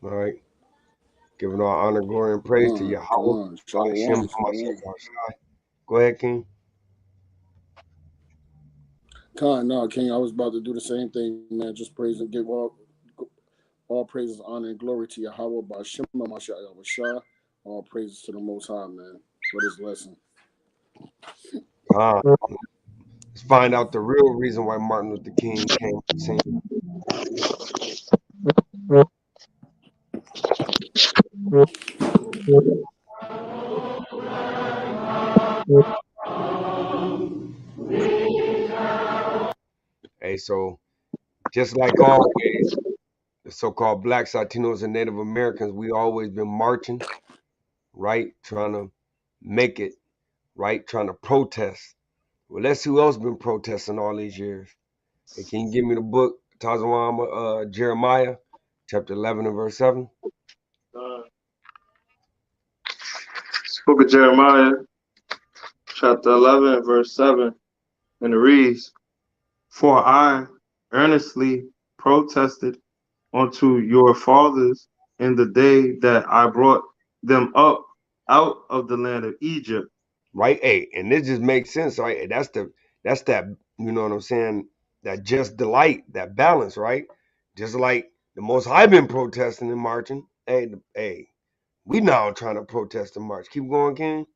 All right. Giving all honor, glory, and praise to Come Yahweh. on. Hashem, Shalom, Hamashiach, shalom. Yahushua. Go ahead, King. No, King, I was about to do the same thing, man. Just praise and give all praises, honor, and glory to Yahweh by Shema Mashiach Yahushua. All praises to the Most High, man, for this lesson. Ah, let's find out the real reason why Martin Luther King came to the scene. Hey, so just like always, the so-called blacks, Latinos, and Native Americans, we always been marching, right? Trying to make it, right? Trying to protest. Well, let's see who else been protesting all these years. Hey, can you give me the book, Tazawama, Jeremiah, chapter 11 and verse 7? Book of Jeremiah, chapter 11, verse 7, and it reads, For I earnestly protested unto your fathers in the day that I brought them up out of the land of Egypt. Right? Hey, and this just makes sense, right? Hey, that's that, you know what I'm saying? That just delight, that balance, right? Just like the most High been protesting and marching. Hey, we now trying to protest and march. Keep going, King.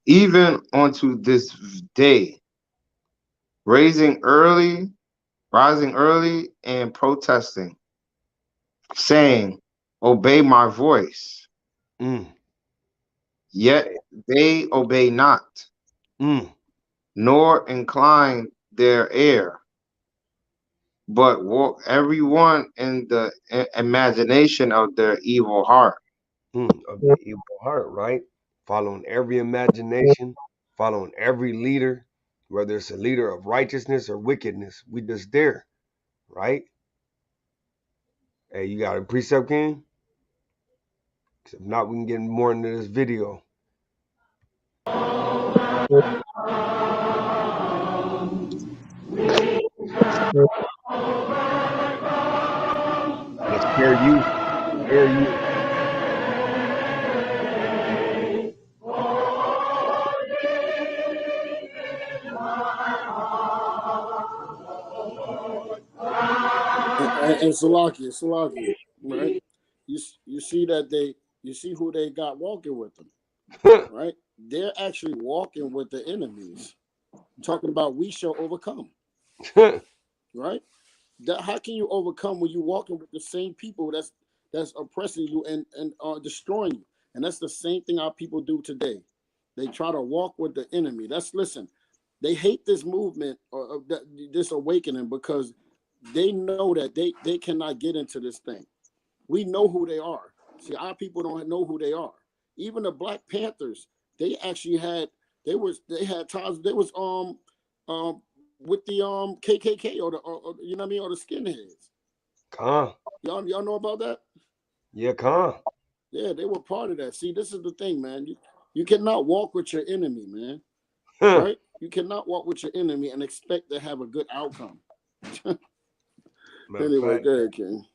Even unto this day, rising early and protesting, saying, Obey my voice. Mm, Yet they obey not, mm. nor incline their ear, but walk every one in the imagination of their evil heart. Of the evil heart, right? Following every imagination, following every leader, whether it's a leader of righteousness or wickedness. We just there, right? Hey, you got a precept, King? 'Cause if not, we can get more into this video. It's fair use. Fair use. And Salakia, right? You see that you see who they got walking with them, right? They're actually walking with the enemies, talking about we shall overcome, right? How can you overcome when you're walking with the same people that's oppressing you and destroying you? And that's the same thing our people do today. They try to walk with the enemy. Listen. They hate this movement or this awakening because they know that they cannot get into this thing. We know who they are. See, our people don't know who they are. Even the Black Panthers, they actually they had times they was with the KKK or you know what I mean, or the skinheads. Con. Y'all know about that? Yeah, con. Yeah, they were part of that. See, this is the thing, man. You cannot walk with your enemy, man. Huh. Right? You cannot walk with your enemy and expect to have a good outcome. Matter of Anyway, fact, go ahead, King.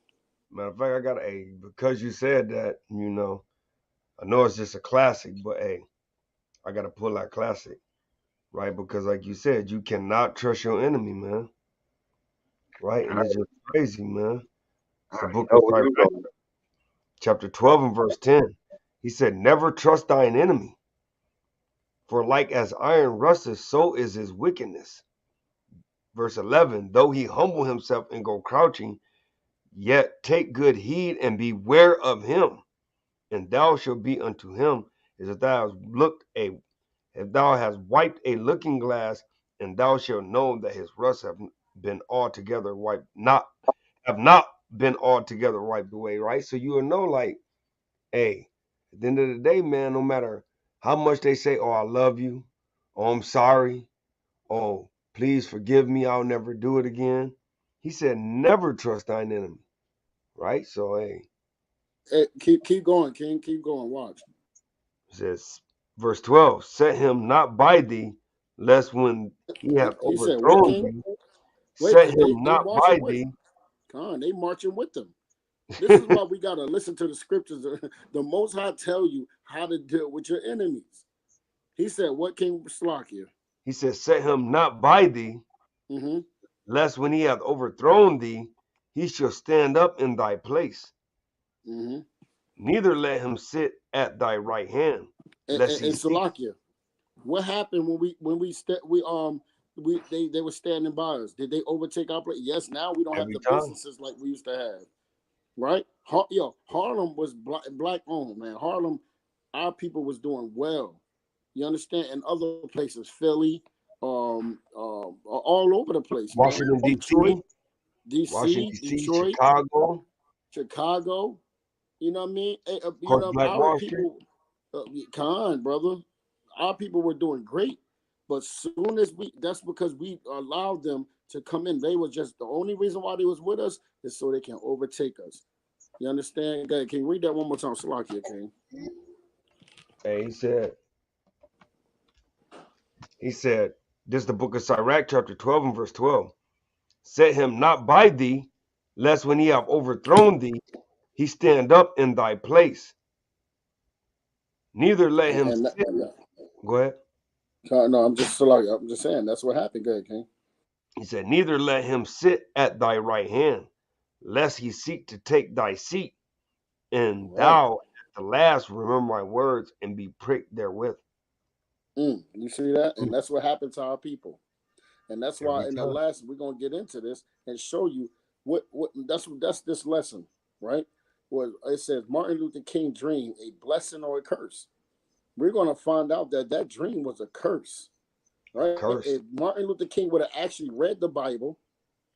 I got a because you said that, I know it's just a classic, but hey, I gotta pull that classic, right? Because like you said, you cannot trust your enemy, man. Right? And it's just crazy, man. It's the book of Sirach, chapter 12 and verse 10. He said, Never trust thine enemy, for like as iron rusteth, so is his wickedness. Verse 11, though he humble himself and go crouching, yet take good heed and beware of him, and thou shalt be unto him as if thou hast wiped a looking glass, and thou shalt know that his rust been altogether wiped, have not been altogether wiped away, right? So you will know, like, hey, at the end of the day, man, no matter how much they say, oh, I love you, oh, I'm sorry, oh, please forgive me, I'll never do it again. He said, never trust thine enemy, right? So, hey, Hey, keep going, King. Keep going. Watch. it says, verse 12, set him not by thee, lest when he hath He said, "What, overthrown King? thee, Wait, set cause they him not by marching with thee. him. Come on, they marching with them. This is why we gotta listen to the scriptures. The Most High tell you how to deal with your enemies. He said, "What King Slakia?" He said, set him not by thee, Mm-hmm. lest when he hath overthrown thee, he shall stand up in thy place. Mm-hmm. Neither let him sit at thy right hand, lest he And seek. Salakia, what happened when they were standing by us? Did they overtake our place? Yes. Now we don't have Every the time. businesses like we used to have, right? Harlem was black owned, man. Harlem, our people was doing well. You understand? And other places, Philly, all over the place, man. Washington, Detroit, D.C., Washington, DC, D.C., Detroit, Chicago, Chicago. You know what I mean? of course, Black Our Wall Street. people, brother, our people were doing great. But soon as that's because we allowed them to come in. They were just the only reason why they was with us is so they can overtake us. You understand? Go ahead, can you read that one more time, Salakia, King? Hey, he said, this is the book of Sirach, chapter 12 and verse 12. Set him not by thee, lest when he have overthrown thee, he stand up in thy place. Neither let him sit. Go ahead. No, I'm just Salakia. I'm just saying that's what happened. Go ahead, King. He said, neither let him sit at thy right hand, lest he seek to take thy seat, and Right. thou at the last remember my words and be pricked therewith. You see that? And that's what happened to our people. And that's why Every in the time. last we're gonna get into this and show you what that's this lesson, right? Where it says Martin Luther King dream a blessing or a curse. We're gonna find out that dream was a curse, right? Curse. If Martin Luther King would have actually read the Bible,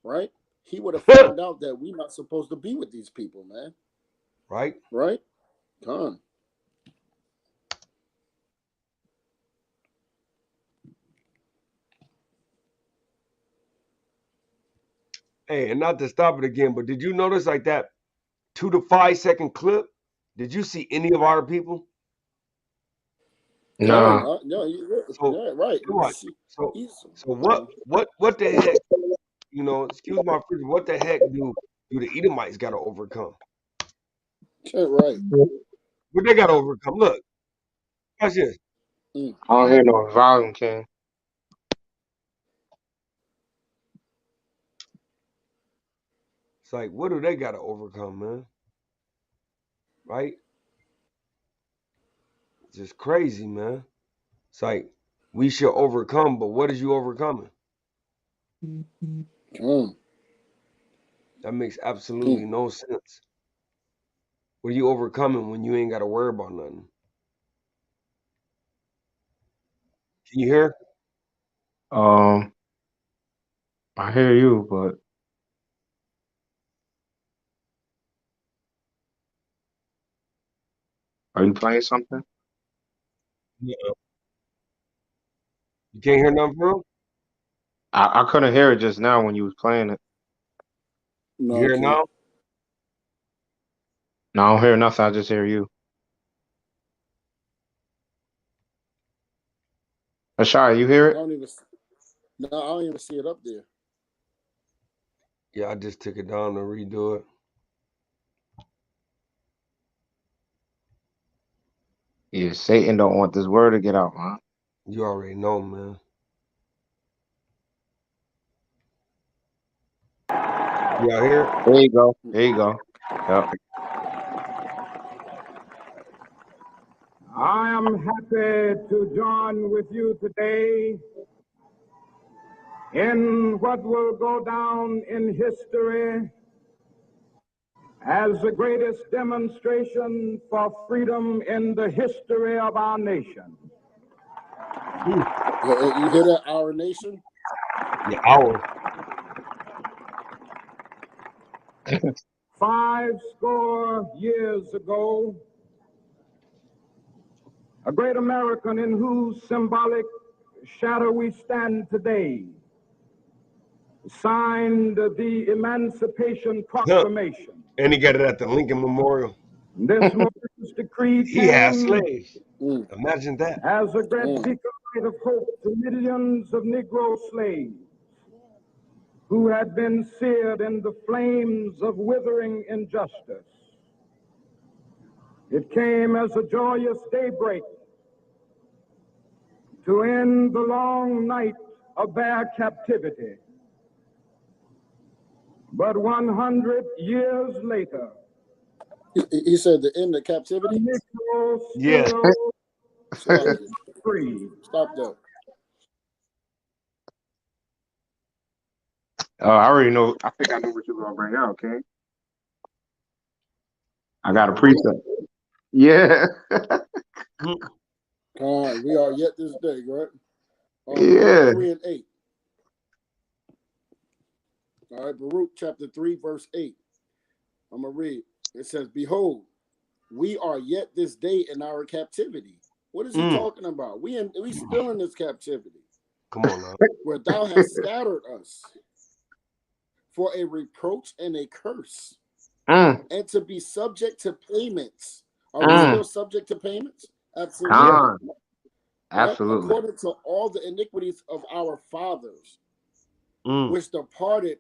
right, he would have found out that we're not supposed to be with these people, man. Right? Right? Come on. Hey, and not to stop it again, but did you notice like that 2 to 5 second clip? Did you see any of our people? Nah. So, right. So what the heck, excuse my friend, what the heck do the Edomites got to overcome? Right. What they got to overcome? Look, watch this. I don't hear no volume, King. It's like, what do they got to overcome, man? Right? It's just crazy, man. It's like, we should overcome, but what is you overcoming? That makes absolutely no sense. What are you overcoming when you ain't got to worry about nothing? Can you hear? I hear you, but are you playing something? Yeah. You can't hear nothing, bro? I couldn't hear it just now when you was playing it. You hear it now? No, I don't hear nothing. I just hear you. Ashai, you hear it? I don't even see it up there. Yeah, I just took it down to redo it. Yeah, Satan don't want this word to get out, man. You already know, man. You out here? There you go. There you go. Yep. I am happy to join with you today in what will go down in history as the greatest demonstration for freedom in the history of our nation. You hear that, our nation? Yeah, our. 50 years ago, a great American in whose symbolic shadow we stand today signed the Emancipation Proclamation. And he got it at the Lincoln Memorial. This momentous decree He had came slaves. Imagine that. as a great beacon of hope to millions of Negro slaves. who had been seared in the flames of withering injustice. It came as a joyous daybreak to end the long night of their captivity. But 100 years later, He said the end of captivity. Negro Yeah. still Salakia. free. Stop that. I already know. I think I know what you're gonna bring out, King. I got a precept. Yeah. We are yet this day, right? Yeah. 3 and 8. All right, Baruch chapter 3, verse 8. I'm going to read. It says, behold, we are yet this day in our captivity. What is he talking about? We still in this captivity. Come on now. Where thou hast scattered us for a reproach and a curse, and to be subject to payments. Are we still subject to payments? Absolutely. Right? Absolutely. According to all the iniquities of our fathers, which departed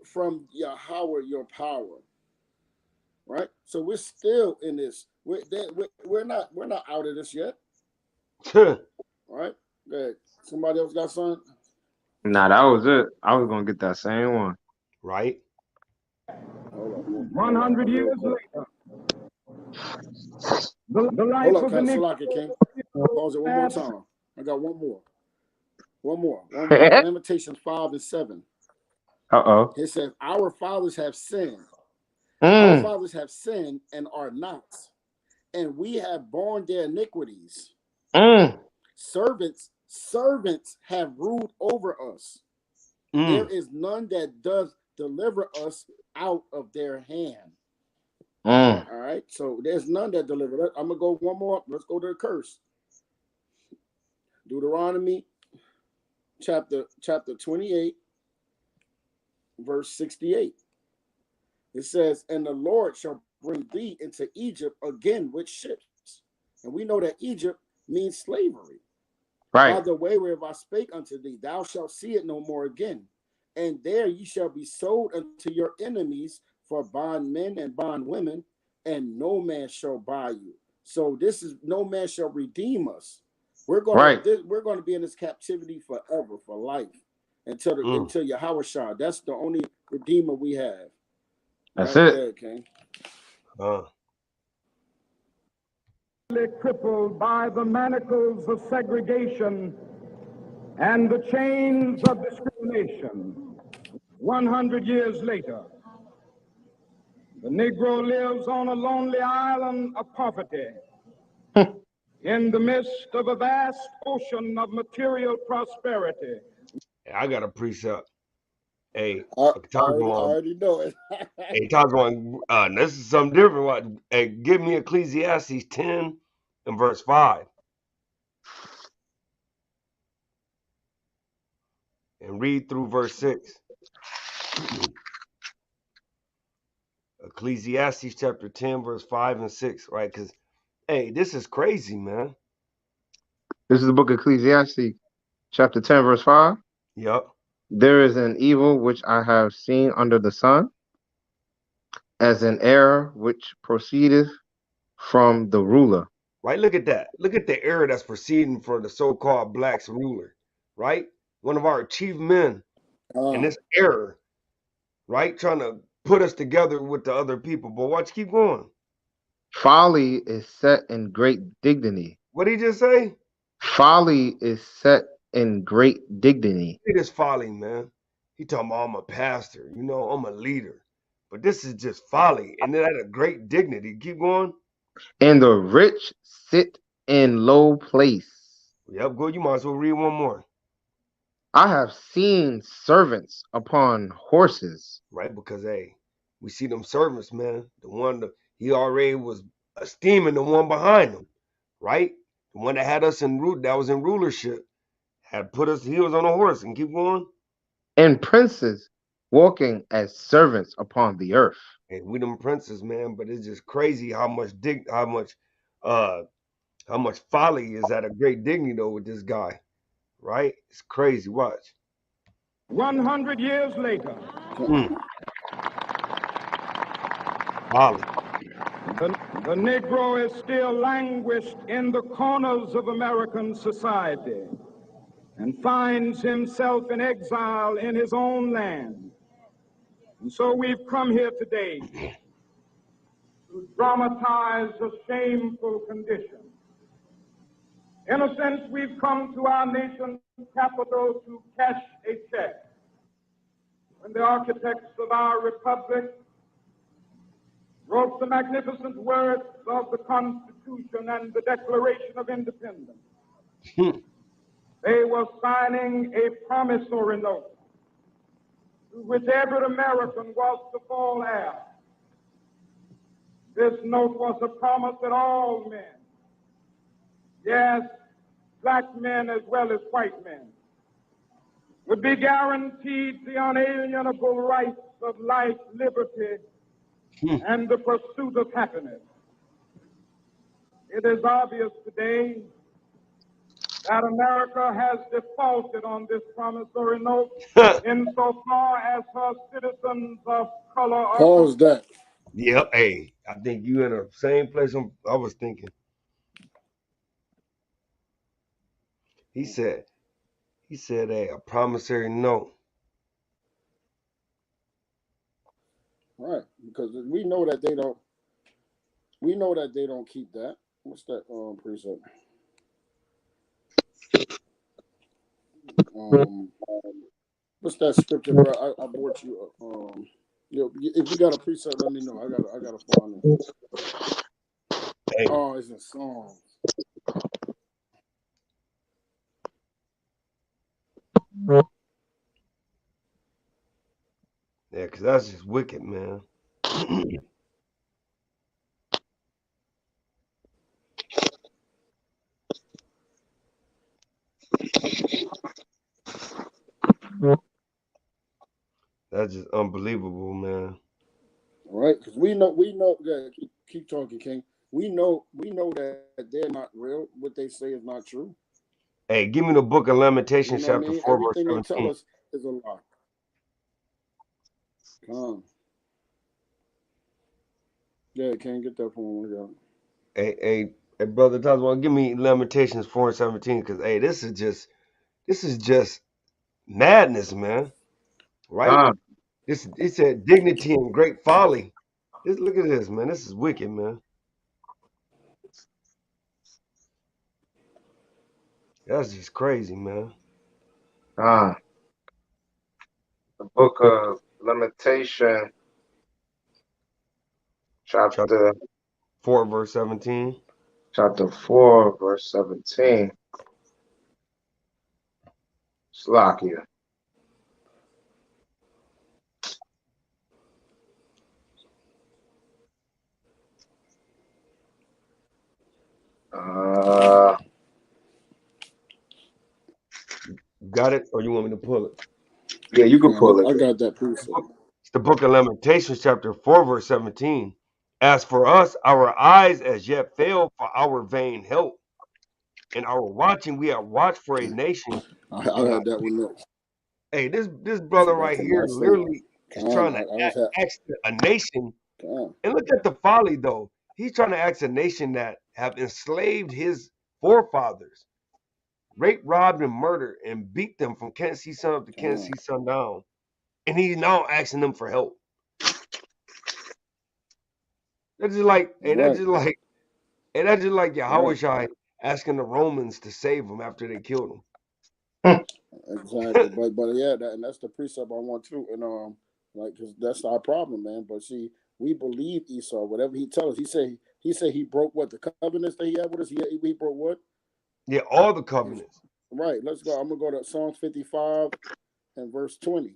from Yahweh your power. Right? So we're still in this. We're not out of this yet. All right? Good. Somebody else got something? Nah, that was it. I was gonna get that same one. Right? 100 years later, the life Hold up, of the Salaki, King. Pause it one more time. I got one more. Lamentations 5 and 7. It says, our fathers have sinned. Our fathers have sinned and are not, and we have borne their iniquities. Servants have ruled over us. There is none that does deliver us out of their hand. All right, so there's none that deliver us. I'm gonna go one more. Let's go to the curse. Deuteronomy chapter 28, verse 68. It says, and the Lord shall bring thee into Egypt again with ships. And we know that Egypt means slavery. Right. By the way whereof I spake unto thee, thou shalt see it no more again. And there ye shall be sold unto your enemies for bondmen and bondwomen, and no man shall buy you. So this is no man shall redeem us. We're going to be in this captivity forever, for life, until Yahweh Shah. That's the only redeemer we have. That's it. There, King. Crippled by the manacles of segregation and the chains of discrimination. 100 years later, the Negro lives on a lonely island of poverty in the midst of a vast ocean of material prosperity. I got a precept. Hey, I already know it. Hey, Tazwan, this is something different. Hey, give me Ecclesiastes 10 and verse 5. And read through verse 6. Ecclesiastes chapter 10, verse 5 and 6, right? Because, hey, this is crazy, man. This is the book of Ecclesiastes, chapter 10, verse 5. Yep. There is an evil which I have seen under the sun, as an error which proceedeth from the ruler. Right? Look at that. Look at the error that's proceeding for the so-called blacks ruler, right? One of our chief men in this error, right? Trying to put us together with the other people. But watch, keep going. Folly is set in great dignity. What did he just say? Folly is set in great dignity. It is folly, man. He talking about I'm a pastor, I'm a leader. But this is just folly. And then at a great dignity. Keep going. And the rich sit in low place. Yep, go. You might as well read one more. I have seen servants upon horses. Right, because hey, we see them servants, man. He already was esteeming the one behind him, right? The one that had us that was in rulership, had put us. He was on a horse, and keep going. And princes walking as servants upon the earth. And we them princes, man. But it's just crazy how much folly is at a great dignity though with this guy, right? It's crazy. Watch. 100 years later, Folly. the Negro is still languished in the corners of American society and finds himself in exile in his own land. And so we've come here today to dramatize a shameful condition. In a sense, we've come to our nation's capital to cash a check. When the architects of our republic wrote the magnificent words of the Constitution and the Declaration of Independence, they were signing a promissory note to which every American was to fall heir. This note was a promise that all men, yes, black men as well as white men, would be guaranteed the unalienable rights of life, liberty, and the pursuit of happiness. It is obvious today that America has defaulted on this promissory note insofar as her citizens of color are. Pause that. Yep. Hey, I think you in the same place I was thinking. He said, hey, a promissory note. Right, because we know that they don't. We know that they don't keep that. What's that precept? What's that scripture, bro? I brought you. If you got a precept, let me know. I gotta find it. Hey. Oh, it's a song. Yeah, because that's just wicked, man. That's just unbelievable, man. Right, because we know. Yeah, keep talking, King. We know that they're not real. What they say is not true. Hey, give me the book of Lamentations, You know what I chapter mean? 4, verse Everything they 17. tell us is a lie. Yeah, can't get that from one. Hey, brother Tazwan, give me Lamentations 4 and 17, because hey, this is just madness, man. Right? It said dignity and great folly. Look at this, man. This is wicked, man. That's just crazy, man. The book of Lamentation, chapter 4, verse 17. Chapter 4, verse 17. Slakia. Got it? Or you want me to pull it? Yeah, you can pull it. I got that precept. It's the book of Lamentations, chapter 4, verse 17. As for us, our eyes as yet fail for our vain help. In our watching, we have watched for a nation. I had that one next. Hey, this brother right here literally is trying to ask a nation. And look at the folly, though. He's trying to ask a nation that have enslaved his forefathers, raped, robbed, and murdered, and beat them from Kansas City sun up to Kansas City sundown. And he's now asking them for help. That's just like, that's just like Yahushua asking the Romans to save them after they killed him. Exactly, but yeah, and that's the precept I want too, and because that's our problem, man. But see, we believe Esau. Whatever he tells us, he said he broke what the covenants that he had with us. He broke what? Yeah, all the covenants. Right. Let's go. I'm gonna go to Psalms 55 and verse 20.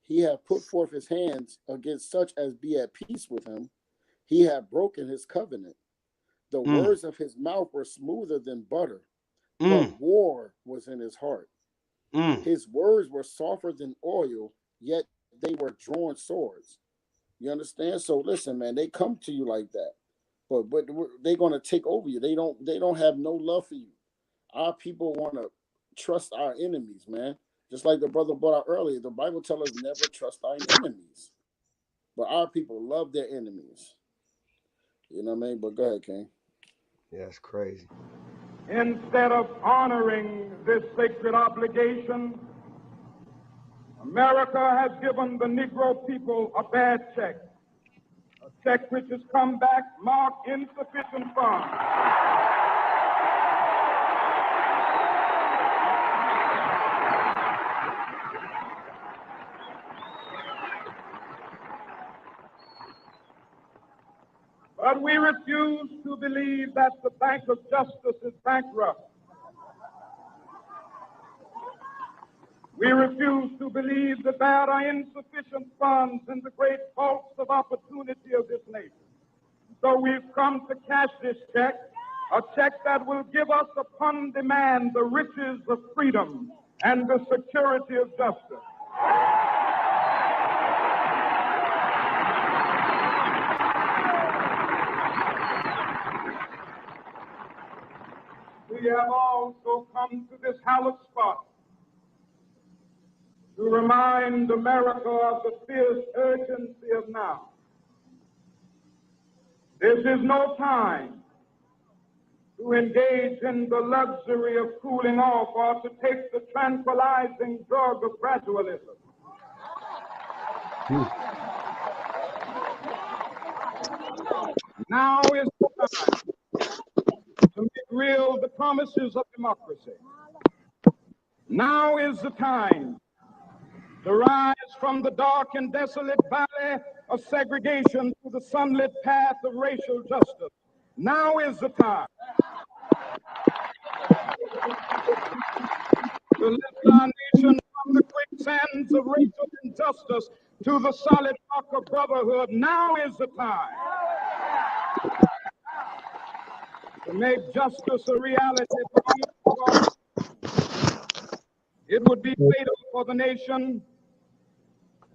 He had put forth his hands against such as be at peace with him. He had broken his covenant. The words of his mouth were smoother than butter, but war was in his heart. His words were softer than oil, yet they were drawn swords. You understand? So listen, man, they come to you like that, but they're gonna take over you. They don't have no love for you. Our people want to trust our enemies, man. Just like the brother brought out earlier, the Bible tells us never trust thine enemies. But our people love their enemies. You know what I mean? But go ahead, King. Yeah, it's crazy. Instead of honoring this sacred obligation, America has given the Negro people a bad check, a check which has come back marked insufficient funds. But we refuse to believe that the Bank of Justice is bankrupt. We refuse to believe that there are insufficient funds in the great vaults of opportunity of this nation. So we've come to cash this check, a check that will give us upon demand the riches of freedom and the security of justice. We have also come to this hallowed spot to remind America of the fierce urgency of now. This is no time to engage in the luxury of cooling off or to take the tranquilizing drug of gradualism. Now is the time to make real the promises of democracy. Now is the time to rise from the dark and desolate valley of segregation to the sunlit path of racial justice. Now is the time to lift our nation from the quicksands of racial injustice to the solid rock of brotherhood. Now is the time to make justice a reality for all. It would be fatal for the nation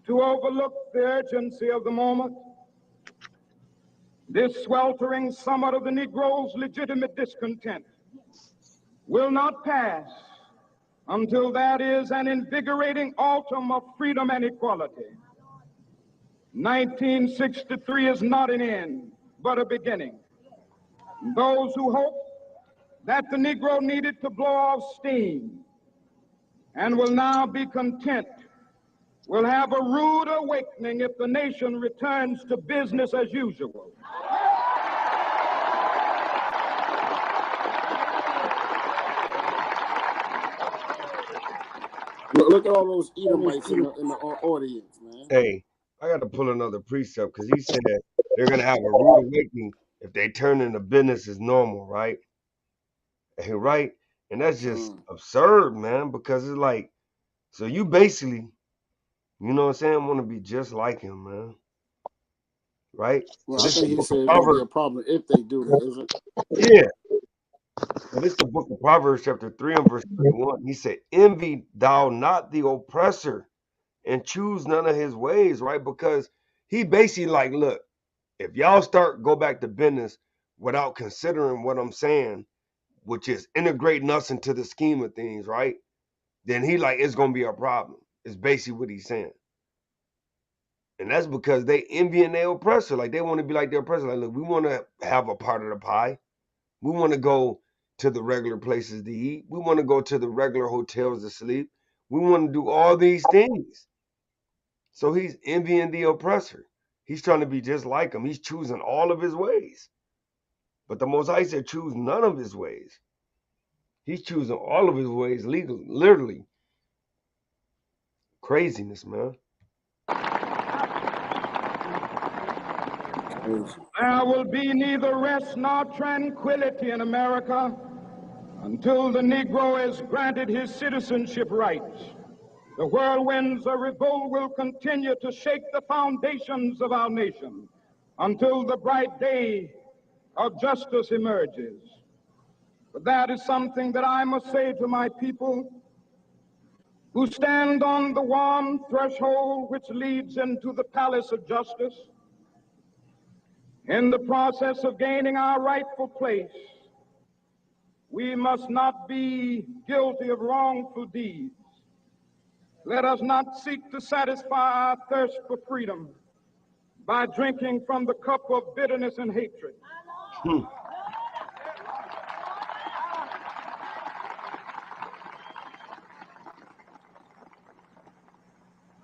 to overlook the urgency of the moment. This sweltering summit of the Negro's legitimate discontent will not pass until that is an invigorating autumn of freedom and equality. 1963 is not an end, but a beginning. Those who hope that the Negro needed to blow off steam and will now be content will have a rude awakening if the nation returns to business as usual. Look at all those Edomites in the audience, man. Hey, I got to pull another precept because he said they're going to have a rude awakening if they turn into business as normal, right? Right? And that's just absurd, man, because it's like, so you basically, you know what I'm saying, want to be just like him, man. Right? Well, So I this think the he book said of it's going to be a Proverbs. problem if they do that, isn't it? Yeah. So this is the book of Proverbs, chapter 3 and verse 31. He said, envy thou not the oppressor and choose none of his ways, right? Because he basically like, look, if y'all go back to business without considering what I'm saying, which is integrating us into the scheme of things, right? Then he like, it's going to be a problem. It's basically what he's saying. And that's because they envying their oppressor. Like they want to be like their oppressor. Like, look, we want to have a part of the pie. We want to go to the regular places to eat. We want to go to the regular hotels to sleep. We want to do all these things. So he's envying the oppressor. He's trying to be just like him. He's choosing all of his ways. But the Most High said, choose none of his ways. He's choosing all of his ways legally, literally. Craziness, man. There will be neither rest nor tranquility in America until the Negro is granted his citizenship rights. The whirlwinds of revolt will continue to shake the foundations of our nation until the bright day of justice emerges. But that is something that I must say to my people who stand on the warm threshold which leads into the palace of justice. In the process of gaining our rightful place, we must not be guilty of wrongful deeds. Let us not seek to satisfy our thirst for freedom by drinking from the cup of bitterness and hatred. Hmm.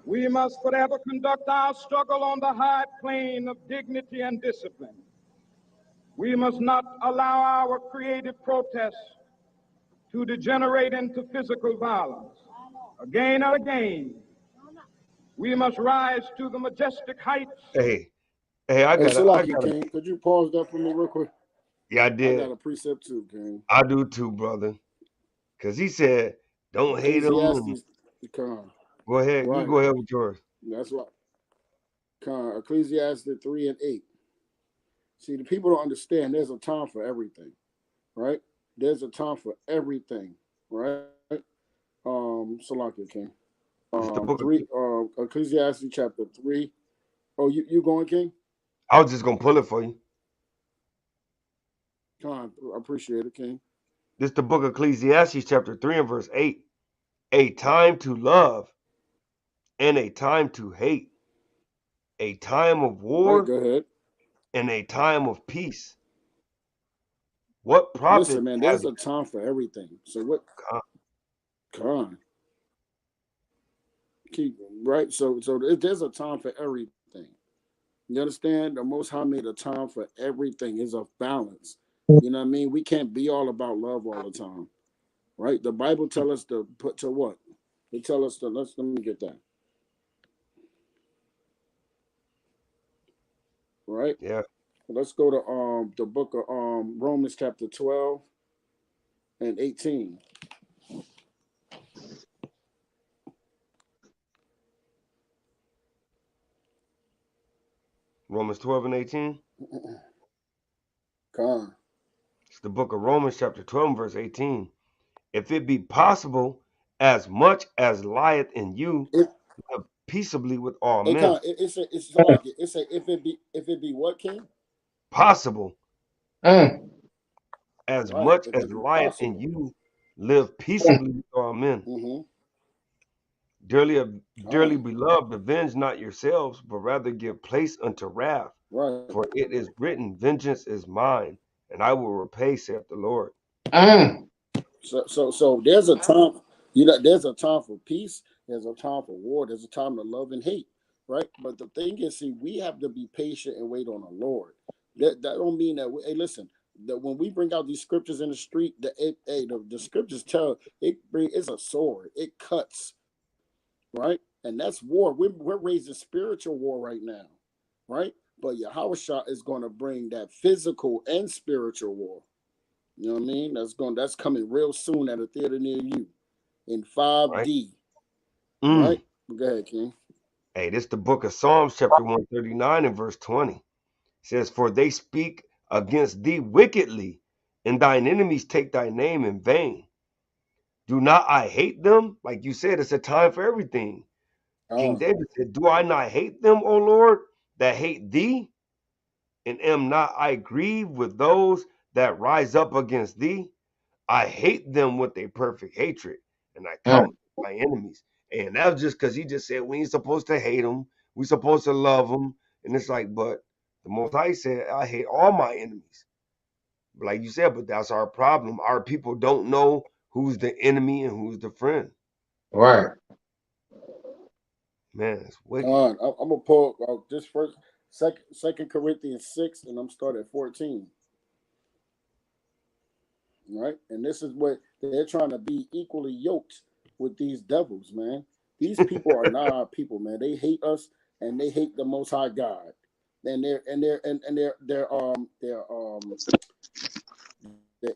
We must forever conduct our struggle on the high plane of dignity and discipline. We must not allow our creative protests to degenerate into physical violence. Again and again, we must rise to the majestic heights. Hey, I Hey, gotta, Salaki, King, could you pause that for me real quick? yeah, I I did. got a precept too, King. I do too, brother. Cause he said, don't hate him. Ecclesiastes, Con. Go ahead. You Right. go ahead with yours. That's right. Con. Ecclesiastes 3 and 8. See, the people don't understand there's a time for everything, right? There's a time for everything, right? Salaki, King. It's the book of, 3, Ecclesiastes chapter 3. Oh, you going, King? I was just gonna pull it for you. Con, I appreciate it, King. This is the book of Ecclesiastes, chapter 3 and verse 8. A time to love and a time to hate, a time of Right, war go ahead. and a time of peace. What profit Listen, man, has there's a time for everything. So what? Con. Keep right. So there's a time for everything. You understand? The Most High made a time for everything. Is a balance. You know what I mean? We can't be all about love all the time, right? The Bible tell us to put to what? They tell us to let me get that. Right? Yeah. Let's go to the book of Romans chapter 12 and 18. Romans 12 and 18. Con. It's the book of Romans, chapter 12, verse 18. If it be possible, as much as lieth in you, It, live peaceably with all hey, men. Con, it's like it's a if it be what, King? Possible, as Right. much If as it be lieth in possible. you, live peaceably with all men. Mm-hmm. Dearly Con. beloved, avenge not yourselves, but rather give place unto wrath. Right. For it is written, vengeance is mine, and I will repay, saith the Lord. So there's a time, there's a time for peace, there's a time for war, there's a time to love and hate, right? But the thing is, see, we have to be patient and wait on the Lord. That don't mean that. Hey, listen, that when we bring out these scriptures in the street, the scriptures tell it's a sword, it cuts, right? And that's war. We're raising spiritual war right now, right? But Yahushua is going to bring that physical and spiritual war. You know what I mean? That's coming real soon at a theater near you in 5D. Right? Go ahead, King. Hey, this is the book of Psalms, chapter 139 and verse 20. It says, for they speak against thee wickedly, and thine enemies take thy name in vain. Do not I hate them? Like you said, it's a time for everything. King David said, do I not hate them, O Lord, that hate thee? And am not I grieved with those that rise up against thee? I hate them with a perfect hatred, and I count my enemies. And that was just because he just said we ain't supposed to hate them, we supposed to love them. And it's like, but the Most High said, I hate all my enemies. But like you said, but that's our problem. Our people don't know who's the enemy and who's the friend. Right. Man, it's wicked. I'm gonna pull this first, Second Corinthians 6, and I'm starting at 14. Right, and this is what they're trying to be equally yoked with these devils, man. These people are not our people, man. They hate us and they hate the Most High God, and they're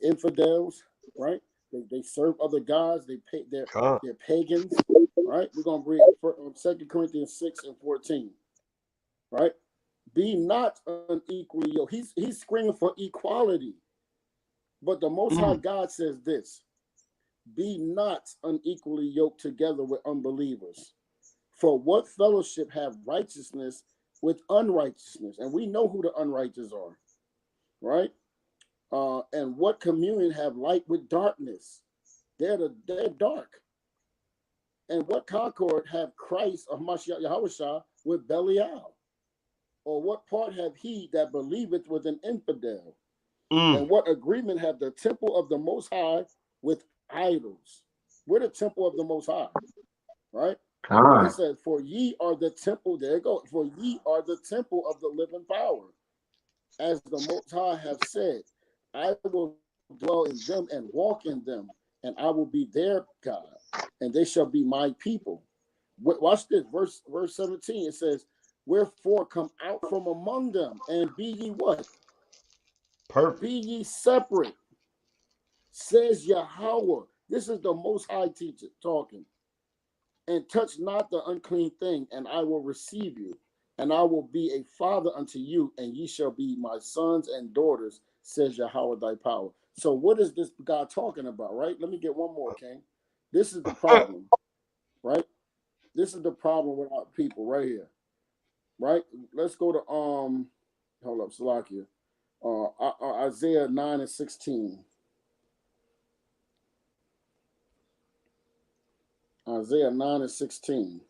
infidels, right? They serve other gods. They're pagans, right? We're gonna bring 2 Corinthians 6 and 14, right? Be not unequally yoked. He's screaming for equality, but the Most High God says this: be not unequally yoked together with unbelievers. For what fellowship have righteousness with unrighteousness? And we know who the unrighteous are, right? And what communion have light with darkness? They're dark. And what concord have Christ or Mashiach Yahushua with Belial? Or what part have he that believeth with an infidel? And what agreement have the temple of the Most High with idols? We're the temple of the Most High, right? It says, for ye are the temple, there you go, for ye are the temple of the living power. As the Most High have said, I will dwell in them and walk in them, and I will be their God, and they shall be my people. Watch this, verse 17. It says, wherefore come out from among them, and be ye what? Perfect. Be ye separate, says Yahweh. This is the Most High teacher talking. And touch not the unclean thing, and I will receive you, and I will be a father unto you, and ye shall be my sons and daughters, says Yahweh thy power. So what is this God talking about, right? Let me get one more, King. This is the problem, right? This is the problem with our people right here, right? Let's go to hold up, Salakia. Isaiah 9 and 16. Isaiah 9 and 16.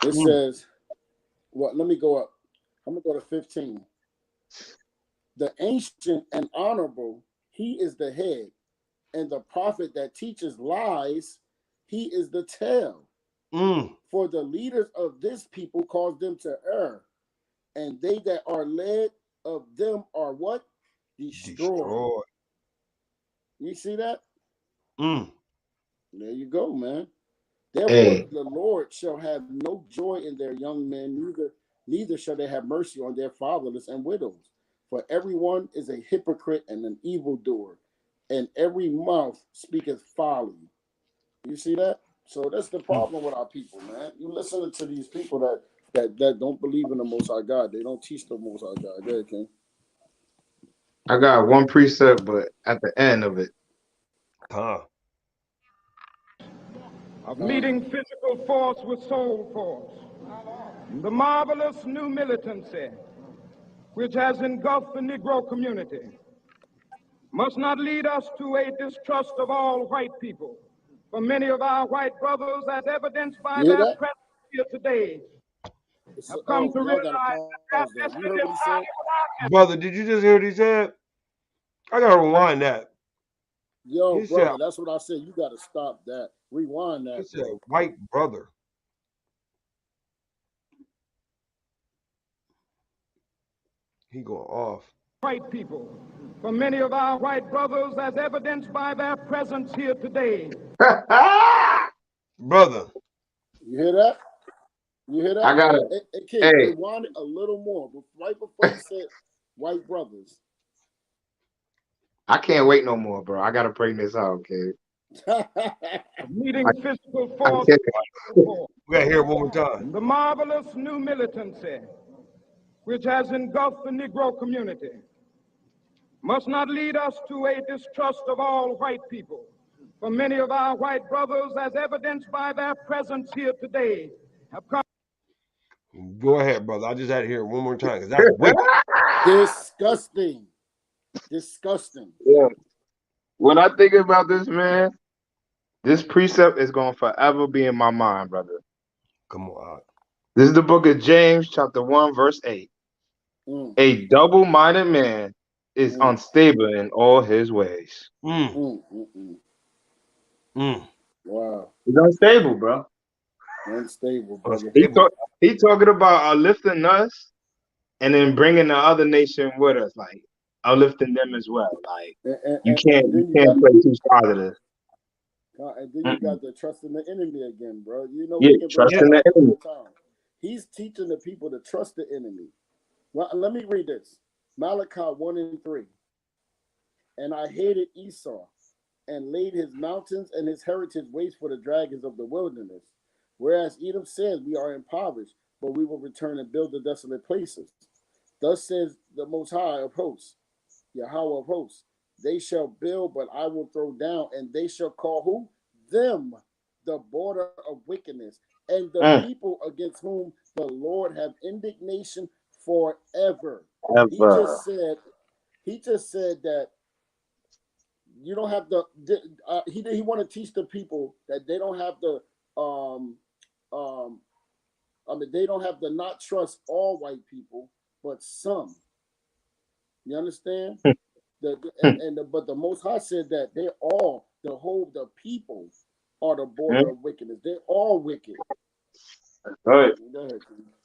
It says, well, let me go up. I'm going to go to 15. The ancient and honorable, he is the head, and the prophet that teaches lies, he is the tail. For the leaders of this people cause them to err, and they that are led of them are what? Destroyed. You see that? There you go, man. Therefore, the Lord shall have no joy in their young men, neither shall they have mercy on their fatherless and widows. For everyone is a hypocrite and an evildoer, and every mouth speaketh folly. You see that? So that's the problem with our people, man. You listen to these people that don't believe in the Most High God. They don't teach the Most High God. Go ahead, King. I got one precept, but at the end of it. Of meeting physical force with soul force. The marvelous new militancy which has engulfed the Negro community must not lead us to a distrust of all white people. For many of our white brothers, as evidenced by their presence here today, have come to realize that you heard what he said? Brother, did you just hear what he said? I gotta rewind that. Yo, he brother, that's what I said. You gotta stop that. Rewind that. He said, white brother. He going off. White people. For many of our white brothers, as evidenced by their presence here today. Brother. You hear that? You hear that? I got it. Kid, rewind it a little more. Right before you said white brothers. I can't wait no more, bro. I gotta bring this out, kid. Meeting physical force. We gotta hear it one more time. The marvelous new militancy which has engulfed the Negro community must not lead us to a distrust of all white people. For many of our white brothers, as evidenced by their presence here today, have come. Go ahead, brother. I just had to hear it one more time because that's wicked. Disgusting. Disgusting. Yeah. When I think about this, man, this precept is going to forever be in my mind, brother. Come on. This is the book of James, chapter 1, verse 8. A double-minded man is unstable in all his ways. Wow. He's unstable, bro. Unstable, brother. He talking about uplifting us and then bringing the other nation with us, like uplifting them as well. Like you can't play two sides of this. And then you got the trust in the enemy again, bro. You know, trust in the enemy. He's teaching the people to trust the enemy. Well, let me read this. Malachi 1 and 3. And I hated Esau and laid his mountains and his heritage waste for the dragons of the wilderness. Whereas Edom says, we are impoverished, but we will return and build the desolate places. Thus says the Most High of hosts, Yahweh of hosts, they shall build, but I will throw down, and they shall call who? Them, the border of wickedness, and the people against whom the Lord have indignation forever. He just said that you don't have to. He want to teach the people that they don't have to. They don't have to not trust all white people, but some. You understand? But the Most High said that they're all the people are the border of wickedness. They're all wicked. All right. Go ahead.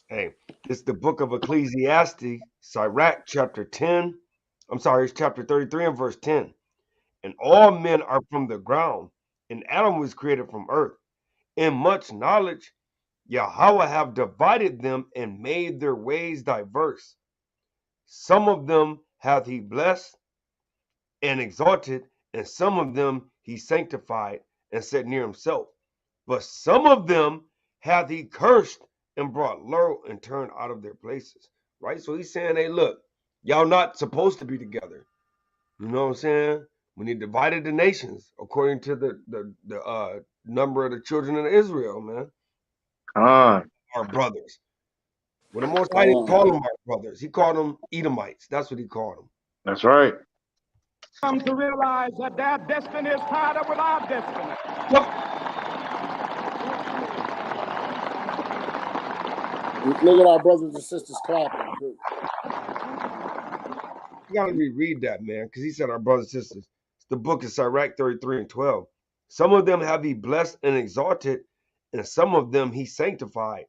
Hey, it's the book of Ecclesiastes, Sirach, chapter 10. I'm sorry, it's chapter 33 and verse 10. And all men are from the ground, and Adam was created from earth. In much knowledge, Yahweh have divided them and made their ways diverse. Some of them hath he blessed and exalted, and some of them he sanctified and set near himself. But some of them hath he cursed and brought low and turned out of their places. Right? So he's saying, hey, look, y'all not supposed to be together. You know what I'm saying? When he divided the nations according to the number of the children of Israel, man. Our brothers. When the Most High didn't call them our brothers, he called them Edomites. That's what he called them. That's right. Come to realize that their destiny is tied up with our destiny. Look at our brothers and sisters clapping. You gotta reread that, man, because he said our brothers and sisters. It's the book of Sirach 33 and 12. Some of them have he blessed and exalted, and some of them he sanctified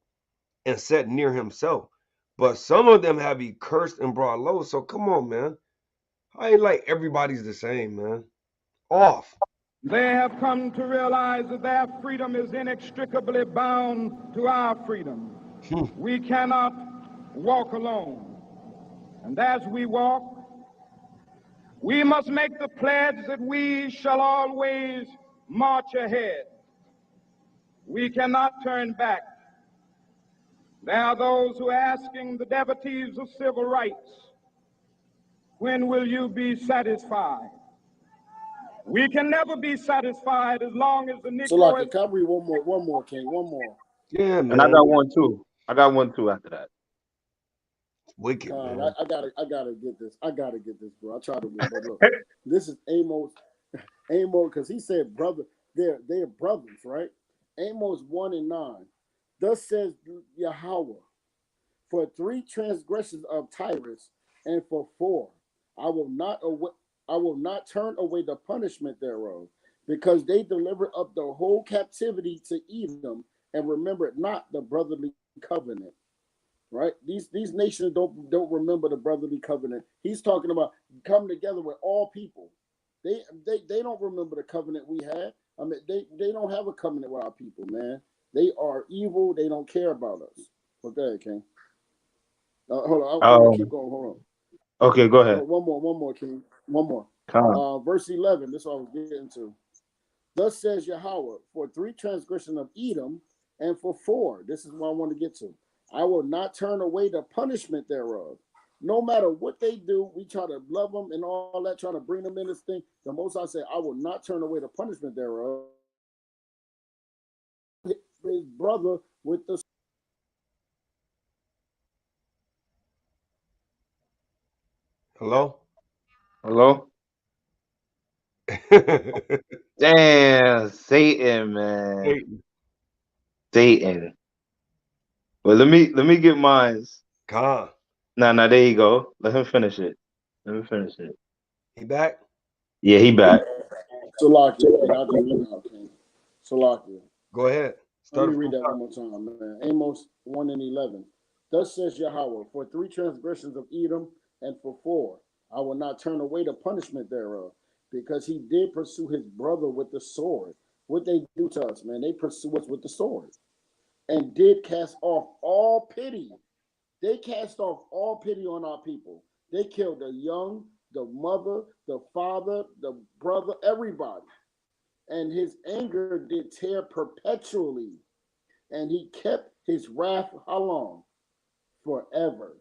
and set near himself. But some of them have he cursed and brought low. So come on, man. I ain't like everybody's the same, man. Off. They have come to realize that their freedom is inextricably bound to our freedom. We cannot walk alone. And as we walk, we must make the pledge that we shall always march ahead. We cannot turn back. There are those who are asking the devotees of civil rights, when will you be satisfied? We can never be satisfied as long as the Negro So like, can I read one more, King, one more. Yeah, man. And I got one too. After that. Wicked, man. I gotta get this. Bro. I tried to read, but look, this is Amos, because he said brother, they're brothers, right? Amos 1 and 9. Thus says Yahweh, for 3 transgressions of Tyrus, and for 4, I will not turn away the punishment thereof, because they delivered up the whole captivity to Edom, and remembered not the brotherly covenant. Right? These nations don't remember the brotherly covenant. He's talking about coming together with all people. They don't remember the covenant we had. I mean, they don't have a covenant with our people, man. They are evil. They don't care about us. Well, go ahead, King. Hold on. I'm gonna keep going. Hold on. Okay, go ahead. One more, King. One more. Verse 11. This is what I was getting to. Thus says Yahweh, for 3 transgressions of Edom, and for 4. This is what I want to get to. I will not turn away the punishment thereof. No matter what they do, we try to love them and all that, trying to bring them in this thing. The Most High said, I will not turn away the punishment thereof. His brother with the Hello? Damn, Satan, man. Satan. Well, let me get mine. Nah, there you go. Let him finish it. He back? Yeah, he back. Salakia. Go ahead. Let me read that one more time, man. Amos 1 and 11. Thus says Yahweh, for 3 transgressions of Edom, and for 4, I will not turn away the punishment thereof, because he did pursue his brother with the sword. What they do to us, man, they pursue us with the sword, and did cast off all pity. They cast off all pity on our people. They killed the young, the mother, the father, the brother, everybody. And his anger did tear perpetually. And he kept his wrath how long? Forever.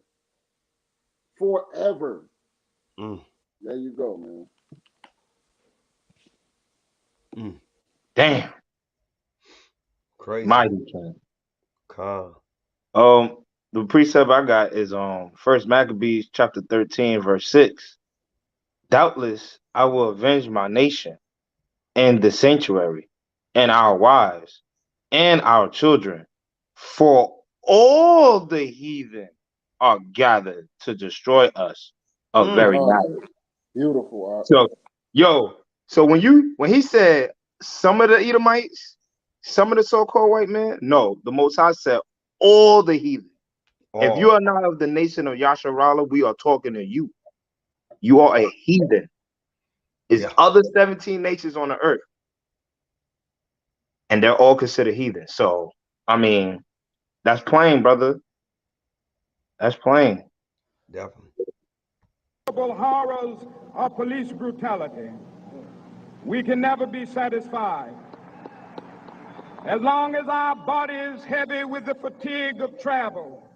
There you go, man. Damn. Crazy. Mighty King. The precept I got is First Maccabees chapter 13, verse 6. Doubtless I will avenge my nation and the sanctuary and our wives and our children, for all the heathen are gathered to destroy us a very night. Beautiful. So, so when he said some of the Edomites, some of the so-called white men, no, the Most High said all the heathen. If you are not of the nation of Yasharallah, we are talking to you. You are a heathen. It's other 17 nations on the earth, and they're all considered heathen. So, I mean, that's plain, brother. That's plain. Definitely. Horrors of police brutality. We can never be satisfied. As long as our bodies, heavy with the fatigue of travel,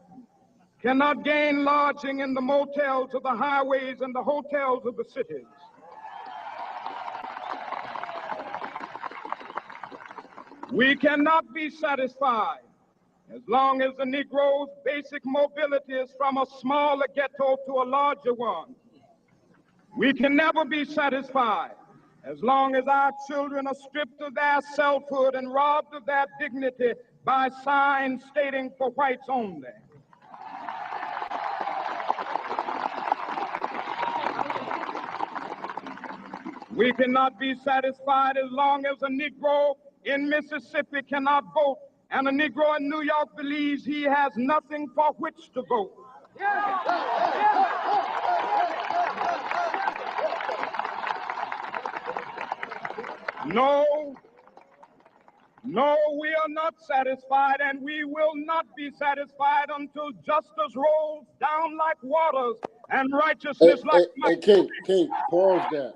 cannot gain lodging in the motels of the highways and the hotels of the cities, we cannot be satisfied as long as the Negro's basic mobility is from a smaller ghetto to a larger one. We can never be satisfied as long as our children are stripped of their selfhood and robbed of their dignity by signs stating for whites only. We cannot be satisfied as long as a Negro in Mississippi cannot vote and a Negro in New York believes he has nothing for which to vote. No, we are not satisfied, and we will not be satisfied until justice rolls down like waters and righteousness Hey, King, pause that.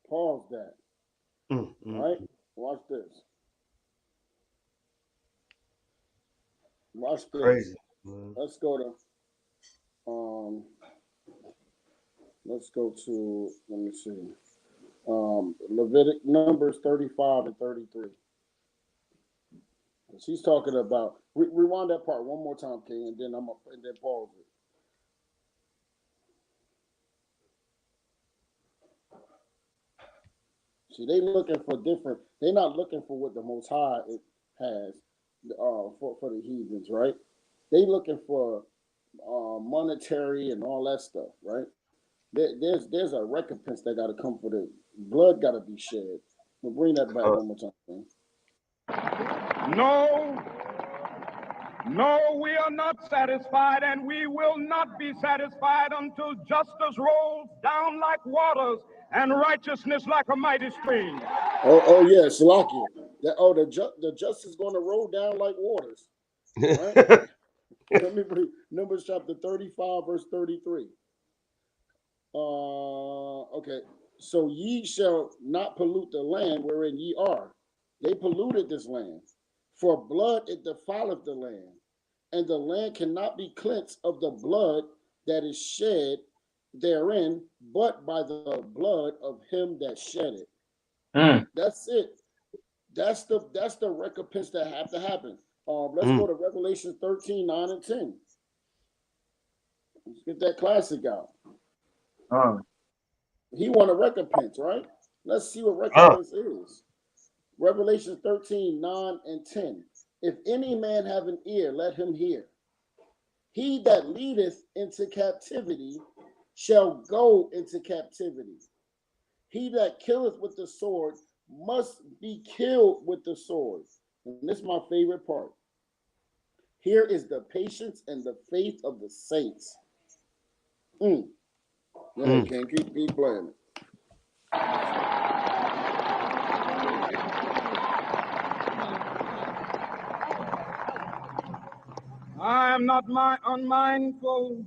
Pause that. All right? Watch this. Watch this. Crazy. Let's go to, let me see. Numbers 35 and 33. She's talking about, rewind that part one more time, King, and then pause it. See, they're not looking for what the Most High has for the heathens, right? They looking for monetary and all that stuff, right? There's a recompense that got to come for the blood, got to be shed. We'll bring that back one more time, man. No, we are not satisfied, and we will not be satisfied until justice rolls down like waters and righteousness like a mighty stream. Oh yeah, Salakia. The justice is going to roll down like waters. Right? Let me read Numbers chapter 35, verse 33. Okay. So ye shall not pollute the land wherein ye are. They polluted this land. For blood it defileth the land, and the land cannot be cleansed of the blood that is shed therein, but by the blood of him that shed it. That's it. That's the recompense that have to happen. Let's go to Revelation 13, 9 and 10. Let's get that classic out. He won a recompense, right? Let's see what recompense is. Revelation 13, 9 and 10. If any man have an ear, let him hear. He that leadeth into captivity shall go into captivity. He that killeth with the sword must be killed with the sword. And this is my favorite part. Here is the patience and the faith of the saints. Can't keep playing it. I am not unmindful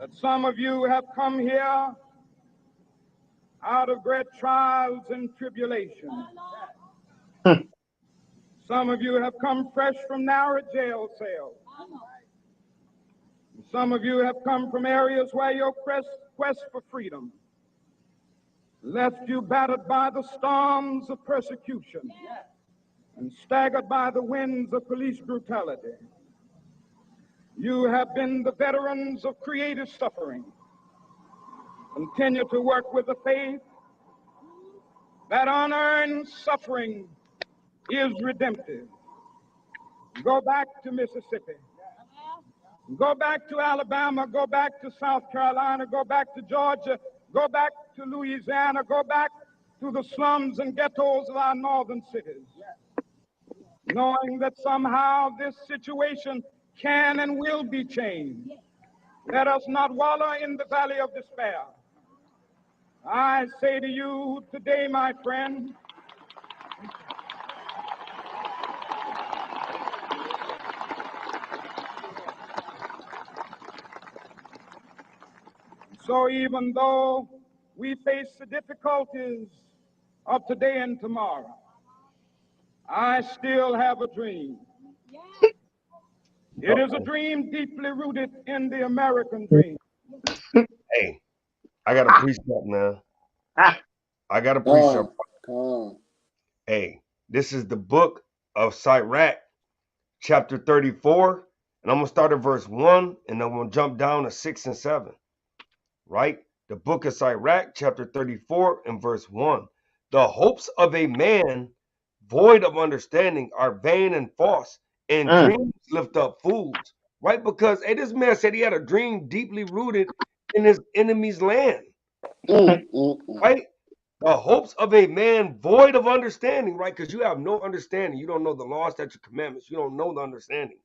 that some of you have come here out of great trials and tribulations. Some of you have come fresh from narrow jail cells. Some of you have come from areas where your quest for freedom left you battered by the storms of persecution and staggered by the winds of police brutality. You have been the veterans of creative suffering. Continue to work with the faith that unearned suffering is redemptive. Go back to Mississippi. Go back to Alabama. Go back to South Carolina. Go back to Georgia. Go back to Louisiana. Go back to the slums and ghettos of our northern cities. Knowing that somehow this situation can and will be changed. Let us not wallow in the valley of despair. I say to you today, my friend, so even though we face the difficulties of today and tomorrow, I still have a dream. It is a dream deeply rooted in the American dream. Hey, I got a precept, man. I got a precept. Come on. Hey, this is the book of Sirach, chapter 34. And I'm going to start at verse 1, and then I'm going to jump down to 6 and 7. Right? The book of Sirach, chapter 34, and verse 1. The hopes of a man void of understanding are vain and false, and dreams lift up fools. Right? Because hey, this man said he had a dream deeply rooted in his enemy's land. Right? The hopes of a man void of understanding, right? Because you have no understanding. You don't know the law, statutes, commandments. You don't know the understanding.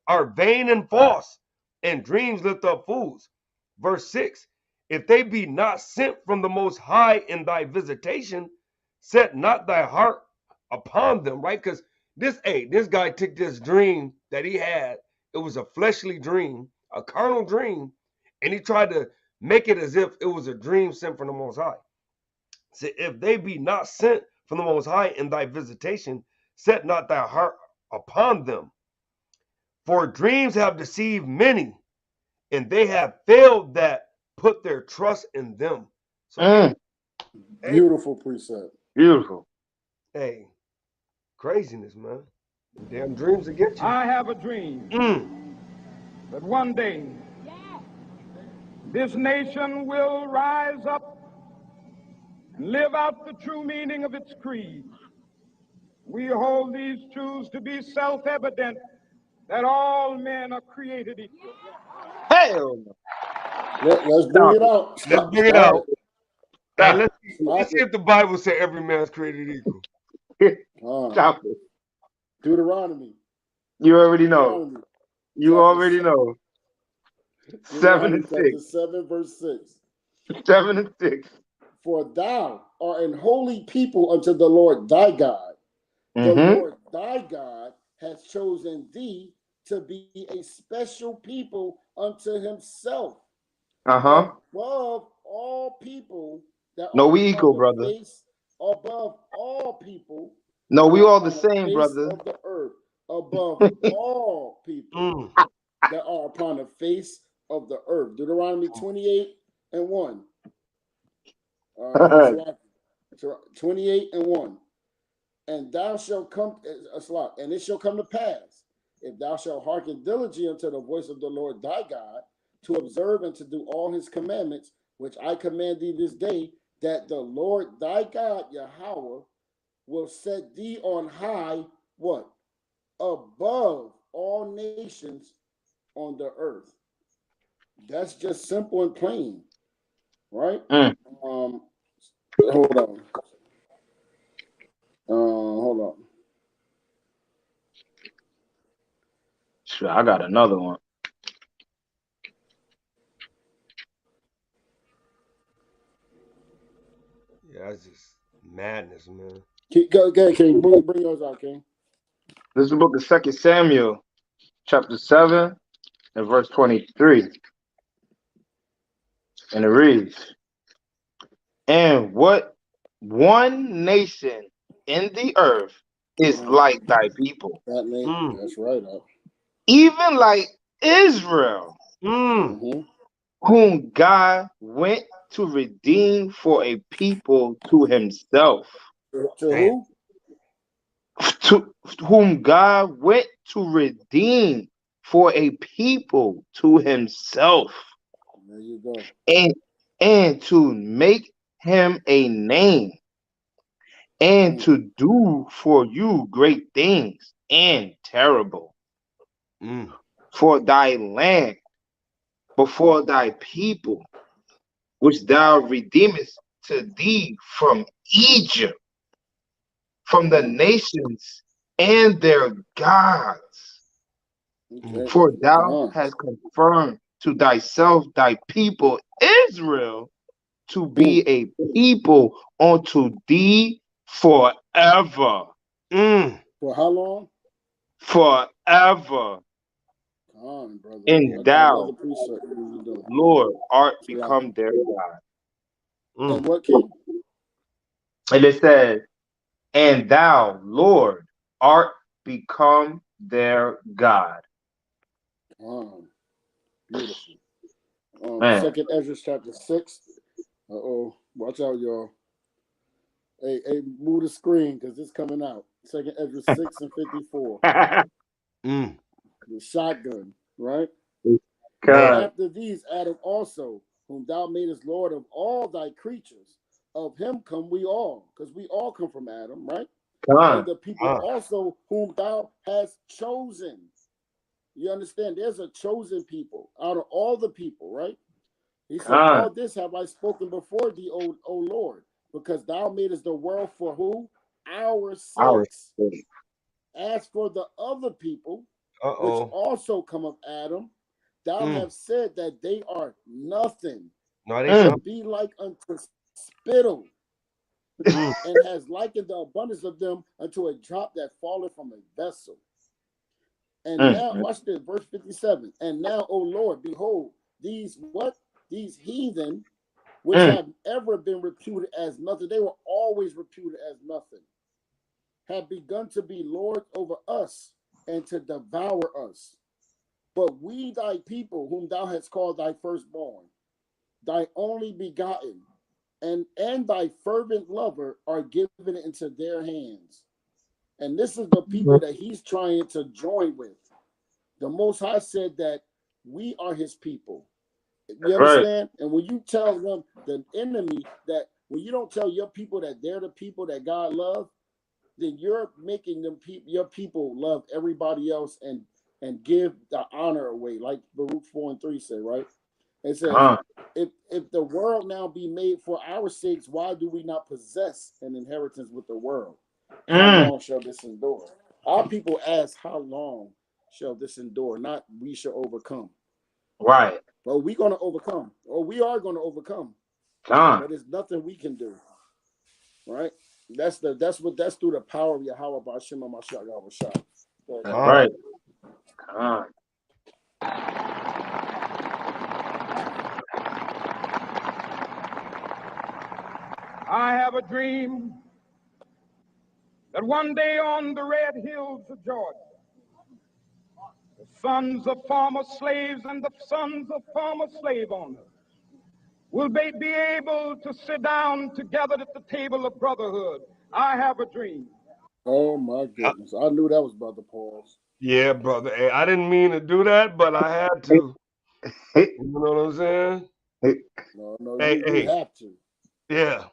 Are vain and false, and dreams lift up fools. Verse 6. If they be not sent from the Most High in thy visitation, set not thy heart upon them, right? Because this guy took this dream that he had. It was a fleshly dream, a carnal dream, and he tried to make it as if it was a dream sent from the Most High. So if they be not sent from the Most High in thy visitation, set not thy heart upon them. For dreams have deceived many, and they have failed that put their trust in them. So, Beautiful precept. Beautiful. Hey, craziness, man. Damn dreams against you. I have a dream that one day this nation will rise up and live out the true meaning of its creed. We hold these truths to be self-evident that all men are created equal. Hell no. Let's bring it out. Let's bring it out. Hey, let's see if the Bible says every man is created equal. Stop it. Deuteronomy. You already know. You already know. 7 and 6. 7 verse 6. 7 and 6. For thou art an holy people unto the Lord thy God. The Lord thy God hath chosen thee to be a special people unto himself. Above all people that no, we equal, brother. Above all people. No, we all the same, brother. Of the earth, above all people that are upon the face of the earth. Deuteronomy 28 and 1. 28 and 1. And thou shalt come, and it shall come to pass, if thou shalt hearken diligently unto the voice of the Lord thy God, to observe and to do all his commandments, which I command thee this day, that the Lord thy God, Yahweh, will set thee on high, what? Above all nations on the earth. That's just simple and plain, right? Hold on. Hold on. Sure, I got another one. Yeah, that's just madness, man. Go ahead, King. Bring yours out, King. This is the book of 2 Samuel, chapter 7, and verse 23. And it reads, and what one nation in the earth is like thy people. That name, that's right. Even like Israel, whom God went to redeem for a people to himself. To who? To whom God went to redeem for a people to himself. There you go. and to make him a name, and to do for you great things and terrible for thy land before thy people, which thou redeemest to thee from Egypt, from the nations and their gods. Okay. For thou hast confirmed to thyself thy people Israel to be a people unto thee forever. For how long? Forever. Come on, brother. I And got another thou, precept. What you doing? Lord, art So like, become their God. and what, King? And it says, and thou, Lord, art become their God. Beautiful. Man. Second Ezra chapter 6. Watch out, y'all. Hey, move the screen because it's coming out. Second Ezra 6 and 54. The shotgun, right? God. After these, Adam also, whom thou madest Lord of all thy creatures, of him come we all, because we all come from Adam, right? And the people also whom thou hast chosen. You understand? There's a chosen people out of all the people, right? He said, all this have I spoken before thee, O Lord, because thou madest the world for who? Our sakes. As for the other people, which also come of Adam, thou have said that they are nothing, and be like unto spittle, and has likened the abundance of them unto a drop that falleth from a vessel. And now, watch this, verse 57. And now, O Lord, behold, these what? These heathen, which have ever been reputed as nothing, they were always reputed as nothing, have begun to be lords over us and to devour us. But we, thy people, whom thou hast called thy firstborn, thy only begotten, and thy fervent lover, are given into their hands. And this is the people that he's trying to join with. The Most High said that we are his people. You understand? And when you tell them, the enemy, that when you don't tell your people that they're the people that God loves, then you're making them your people love everybody else and give the honor away, like Baruch 4 and 3 say, right? It says, if the world now be made for our sakes, why do we not possess an inheritance with the world? How long shall this endure? Our people ask, how long shall this endure? Not we shall overcome. Right. But we're going to overcome, or we are going to overcome. But there's nothing we can do. Right? That's through the power of Yahweh by Shema Mashiach Yahushua. Right. I have a dream that one day on the red hills of Georgia, the sons of former slaves and the sons of former slave owners will be able to sit down together at the table of brotherhood. I have a dream. Oh my goodness. I knew that was Brother Paul's. Yeah, brother. Hey, I didn't mean to do that, but I had to. You know what I'm saying? No, Hey, you have to. Yeah.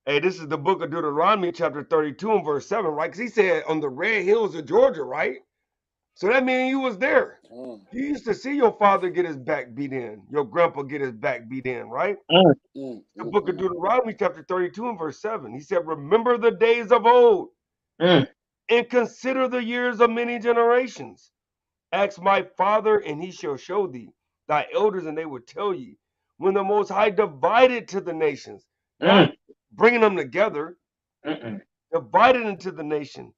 Hey, this is the book of Deuteronomy, chapter 32 and verse 7, right? Because he said on the red hills of Georgia, right? So that means you was there. You used to see your father get his back beat in, your grandpa get his back beat in, right? The book of Deuteronomy, chapter 32 and verse 7. He said, remember the days of old and consider the years of many generations. Ask my father, and he shall show thee, thy elders, and they will tell you. When the Most High divided to the nations, not bringing them together, divided into the nation,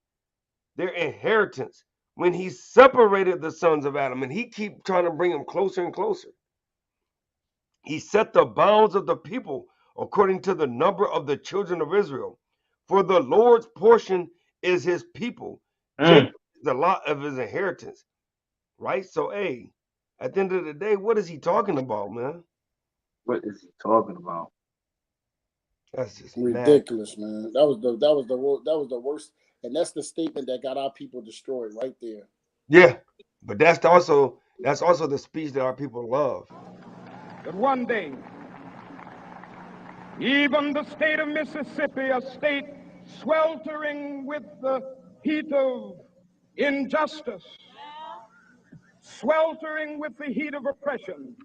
their inheritance. When he separated the sons of Adam, and he keep trying to bring them closer and closer. He set the bounds of the people according to the number of the children of Israel. For the Lord's portion is his people. Jacob is the lot of his inheritance. Right? So, hey, at the end of the day, what is he talking about, man? What is he talking about? That's just ridiculous, man. That was the worst, and that's the statement that got our people destroyed right there. Yeah, but that's also the speech that our people love. That one day Even the state of Mississippi, a state sweltering with the heat of injustice, sweltering with the heat of oppression,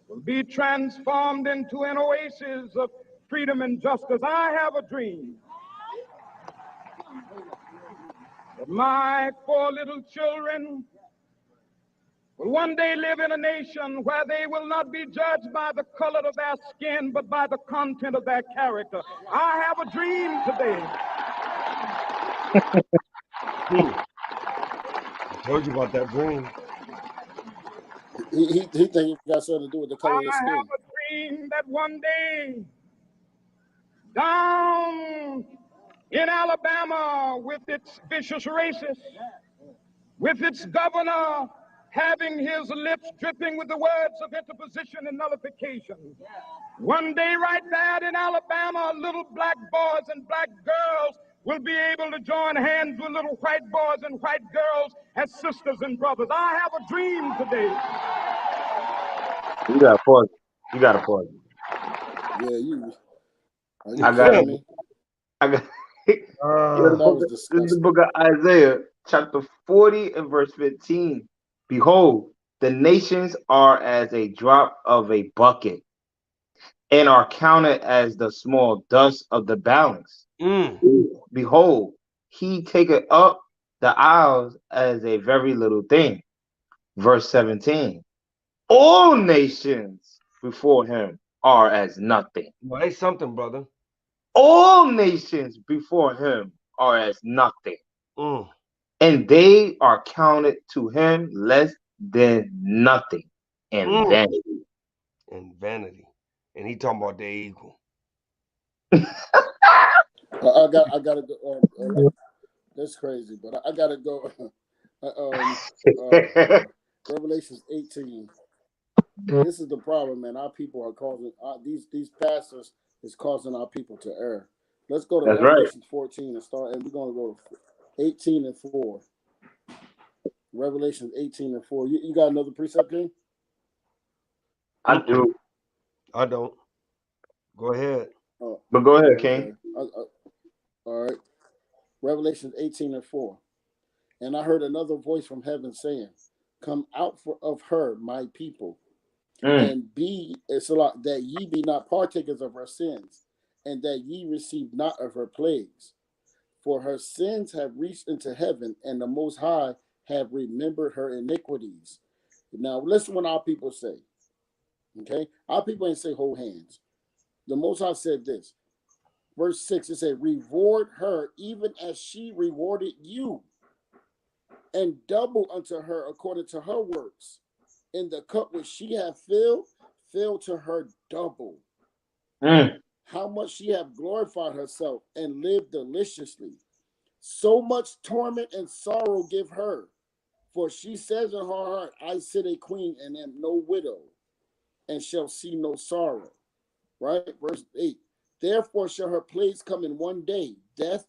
will be transformed into an oasis of freedom and justice. I have a dream that my 4 little children will one day live in a nation where they will not be judged by the color of their skin, but by the content of their character. I have a dream today. I told you about that dream. He think it got something to do with the color of your I skin. have a dream that one day, down in Alabama, with its vicious racists, with its governor having his lips dripping with the words of interposition and nullification. One day right there in Alabama, little black boys and black girls will be able to join hands with little white boys and white girls as sisters and brothers. I have a dream today. You gotta pause. You gotta pause. Yeah, you. Are you I got kidding me? I got Uh, this is the book of Isaiah, chapter 40 and verse 15. Behold, the nations are as a drop of a bucket, and are counted as the small dust of the balance. Behold, he taketh up the isles as a very little thing. Verse 17. All nations before him are as nothing. Say something, brother. All nations before him are as nothing. And they are counted to him less than nothing and vanity. And vanity. And he talking about they equal. I gotta go. That's crazy, but I gotta go. Revelations 18. This is the problem, man. Our people are causing these pastors is causing our people to err. Let's go to That's Revelation right. 14 and start, and we're gonna go 18 and 4. Revelation 18 and 4. You got another precept, King? I do. I don't. Go ahead. But go ahead, Okay. King. All right. Revelation 18 and 4. And I heard another voice from heaven saying, "Come out of her, my people, and be that ye be not partakers of her sins, and that ye receive not of her plagues. For her sins have reached into heaven, and the Most High have remembered her iniquities." Now, listen what our people say. Okay? Our people ain't say hold hands. The Most High said this. Verse 6, it said, "Reward her even as she rewarded you, and double unto her according to her works. In the cup which she hath filled, fill to her double. How much she hath glorified herself and lived deliciously. So much torment and sorrow give her. For she says in her heart, I sit a queen and am no widow, and shall see no sorrow." Right? Verse 8. "Therefore shall her plagues come in one day, death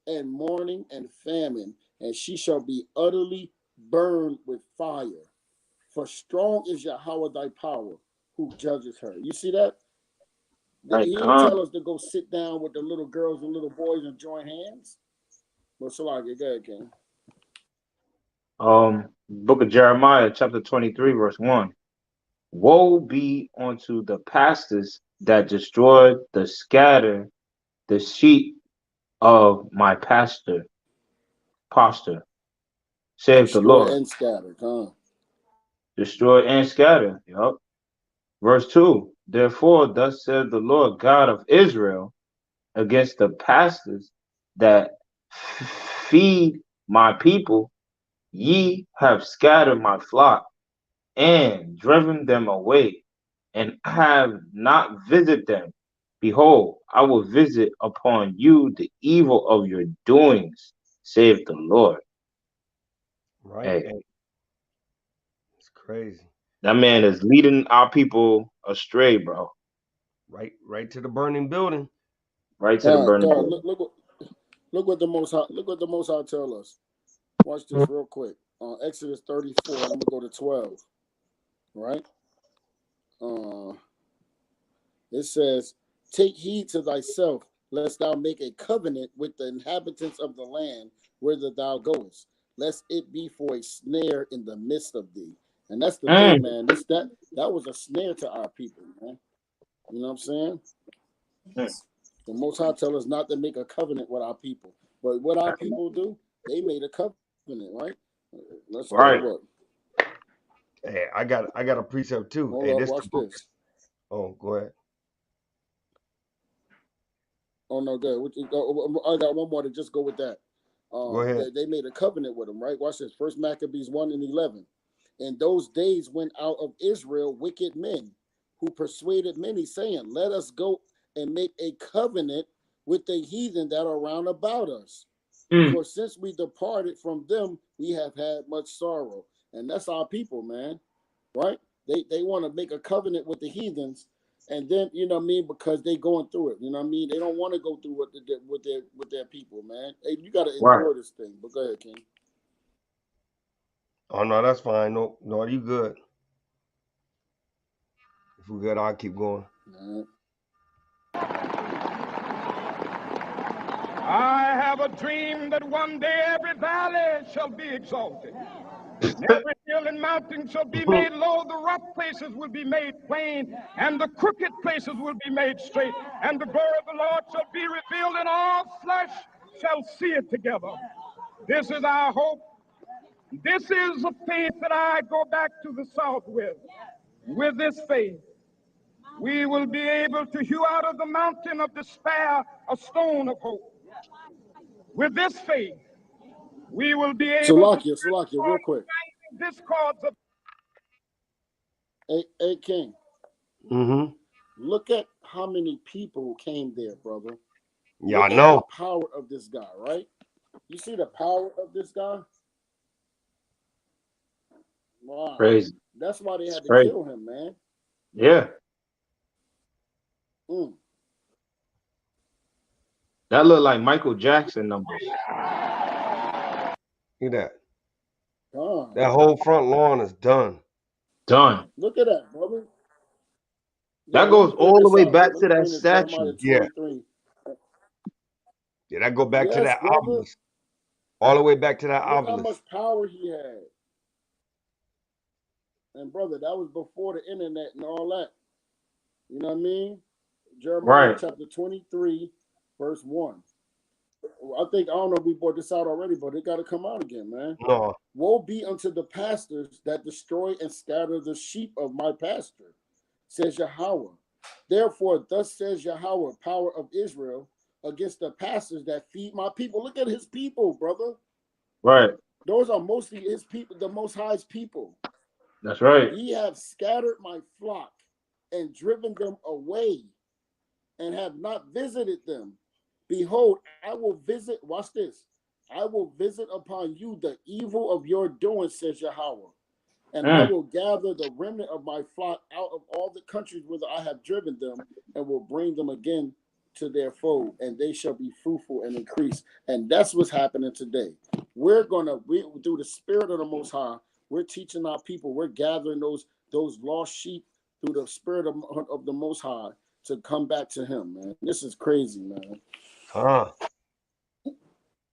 and mourning and famine, and she shall be utterly burned with fire. For strong is Yahweh thy power, who judges her." You see that? He didn't tell us to go sit down with the little girls and little boys and join hands. But Salaki, go ahead, King. Book of Jeremiah, chapter 23, verse 1. Woe be unto the pastors that destroy the sheep of my pasture, saith the Lord. Destroy and scattered, huh? Destroy and scatter. Yep. Verse 2. Therefore, thus said the Lord God of Israel against the pastors that feed my people, ye have scattered my flock and driven them away, and have not visited them. Behold, I will visit upon you the evil of your doings, saith the Lord. Right. Hey, it's crazy. That man is leading our people astray, bro. Right to the burning building. Right to the burning building. Look what the Most High tell us. Watch this real quick. Exodus 34. I'm gonna go to 12. Right? It says, Take heed to thyself, lest thou make a covenant with the inhabitants of the land whither thou goest, lest it be for a snare in the midst of thee. And that's the thing, man. That was a snare to our people, man. You know what I'm saying? The Most High tell us not to make a covenant with our people. But what our people do, they made a covenant, right? Let's go to work. Hey, I got a precept too. Hold Hey, up, watch this. Oh, go ahead. Oh no, good. I got one more to just go with that. Go ahead. They made a covenant with them, right? Watch this. First Maccabees 1:11. In those days went out of Israel wicked men who persuaded many, saying, let us go and make a covenant with the heathen that are round about us. For since we departed from them, we have had much sorrow. And that's our people, man. Right? They want to make a covenant with the heathens, and then, you know what I mean, because they going through it. You know what I mean? They don't want to go through with their people, man. Hey, you got to endure this thing. But go ahead, King. Oh no, that's fine. No, you good. If we're good, I'll keep going. I have a dream that one day every valley shall be exalted. Every hill and mountain shall be made low, the rough places will be made plain, and the crooked places will be made straight, and the glory of the Lord shall be revealed, and all flesh shall see it together. This is our hope. This is the faith that I go back to the South with. With this faith, we will be able to hew out of the mountain of despair a stone of hope. With this faith, we will be able to Salakia, real quick. Discords of Hey, King. Mm-hmm. Look at how many people came there, brother. Yeah, Look I know. at the power of this guy, right? You see the power of this guy? Wow. Crazy. That's why they had to kill him, man. Yeah. That looked like Michael Jackson numbers. Look at that. That whole front lawn is done. Done. Look at that, brother. That goes all the way back to that statue. Yeah. Yeah, that go back to that obelisk. All the way back to that obelisk. Look how much power he had. And brother, that was before the internet and all that. You know what I mean? Jeremiah chapter 23, verse 1. I don't know if we brought this out already, but it got to come out again, man. No. Woe be unto the pastors that destroy and scatter the sheep of my pasture, says Yahweh. Therefore, thus says Yahweh, power of Israel, against the pastors that feed my people. Look at his people, brother. Right. Those are mostly his people, the Most High's people. That's right. Ye have scattered my flock and driven them away and have not visited them. Behold, I will visit, watch this, I will visit upon you the evil of your doing, says Yahweh. And I will gather the remnant of my flock out of all the countries whither I have driven them, and will bring them again to their fold, and they shall be fruitful and increase. And that's what's happening today. We're through the Spirit of the Most High, we're teaching our people, we're gathering those lost sheep through the Spirit of the Most High to come back to him, man. This is crazy, man.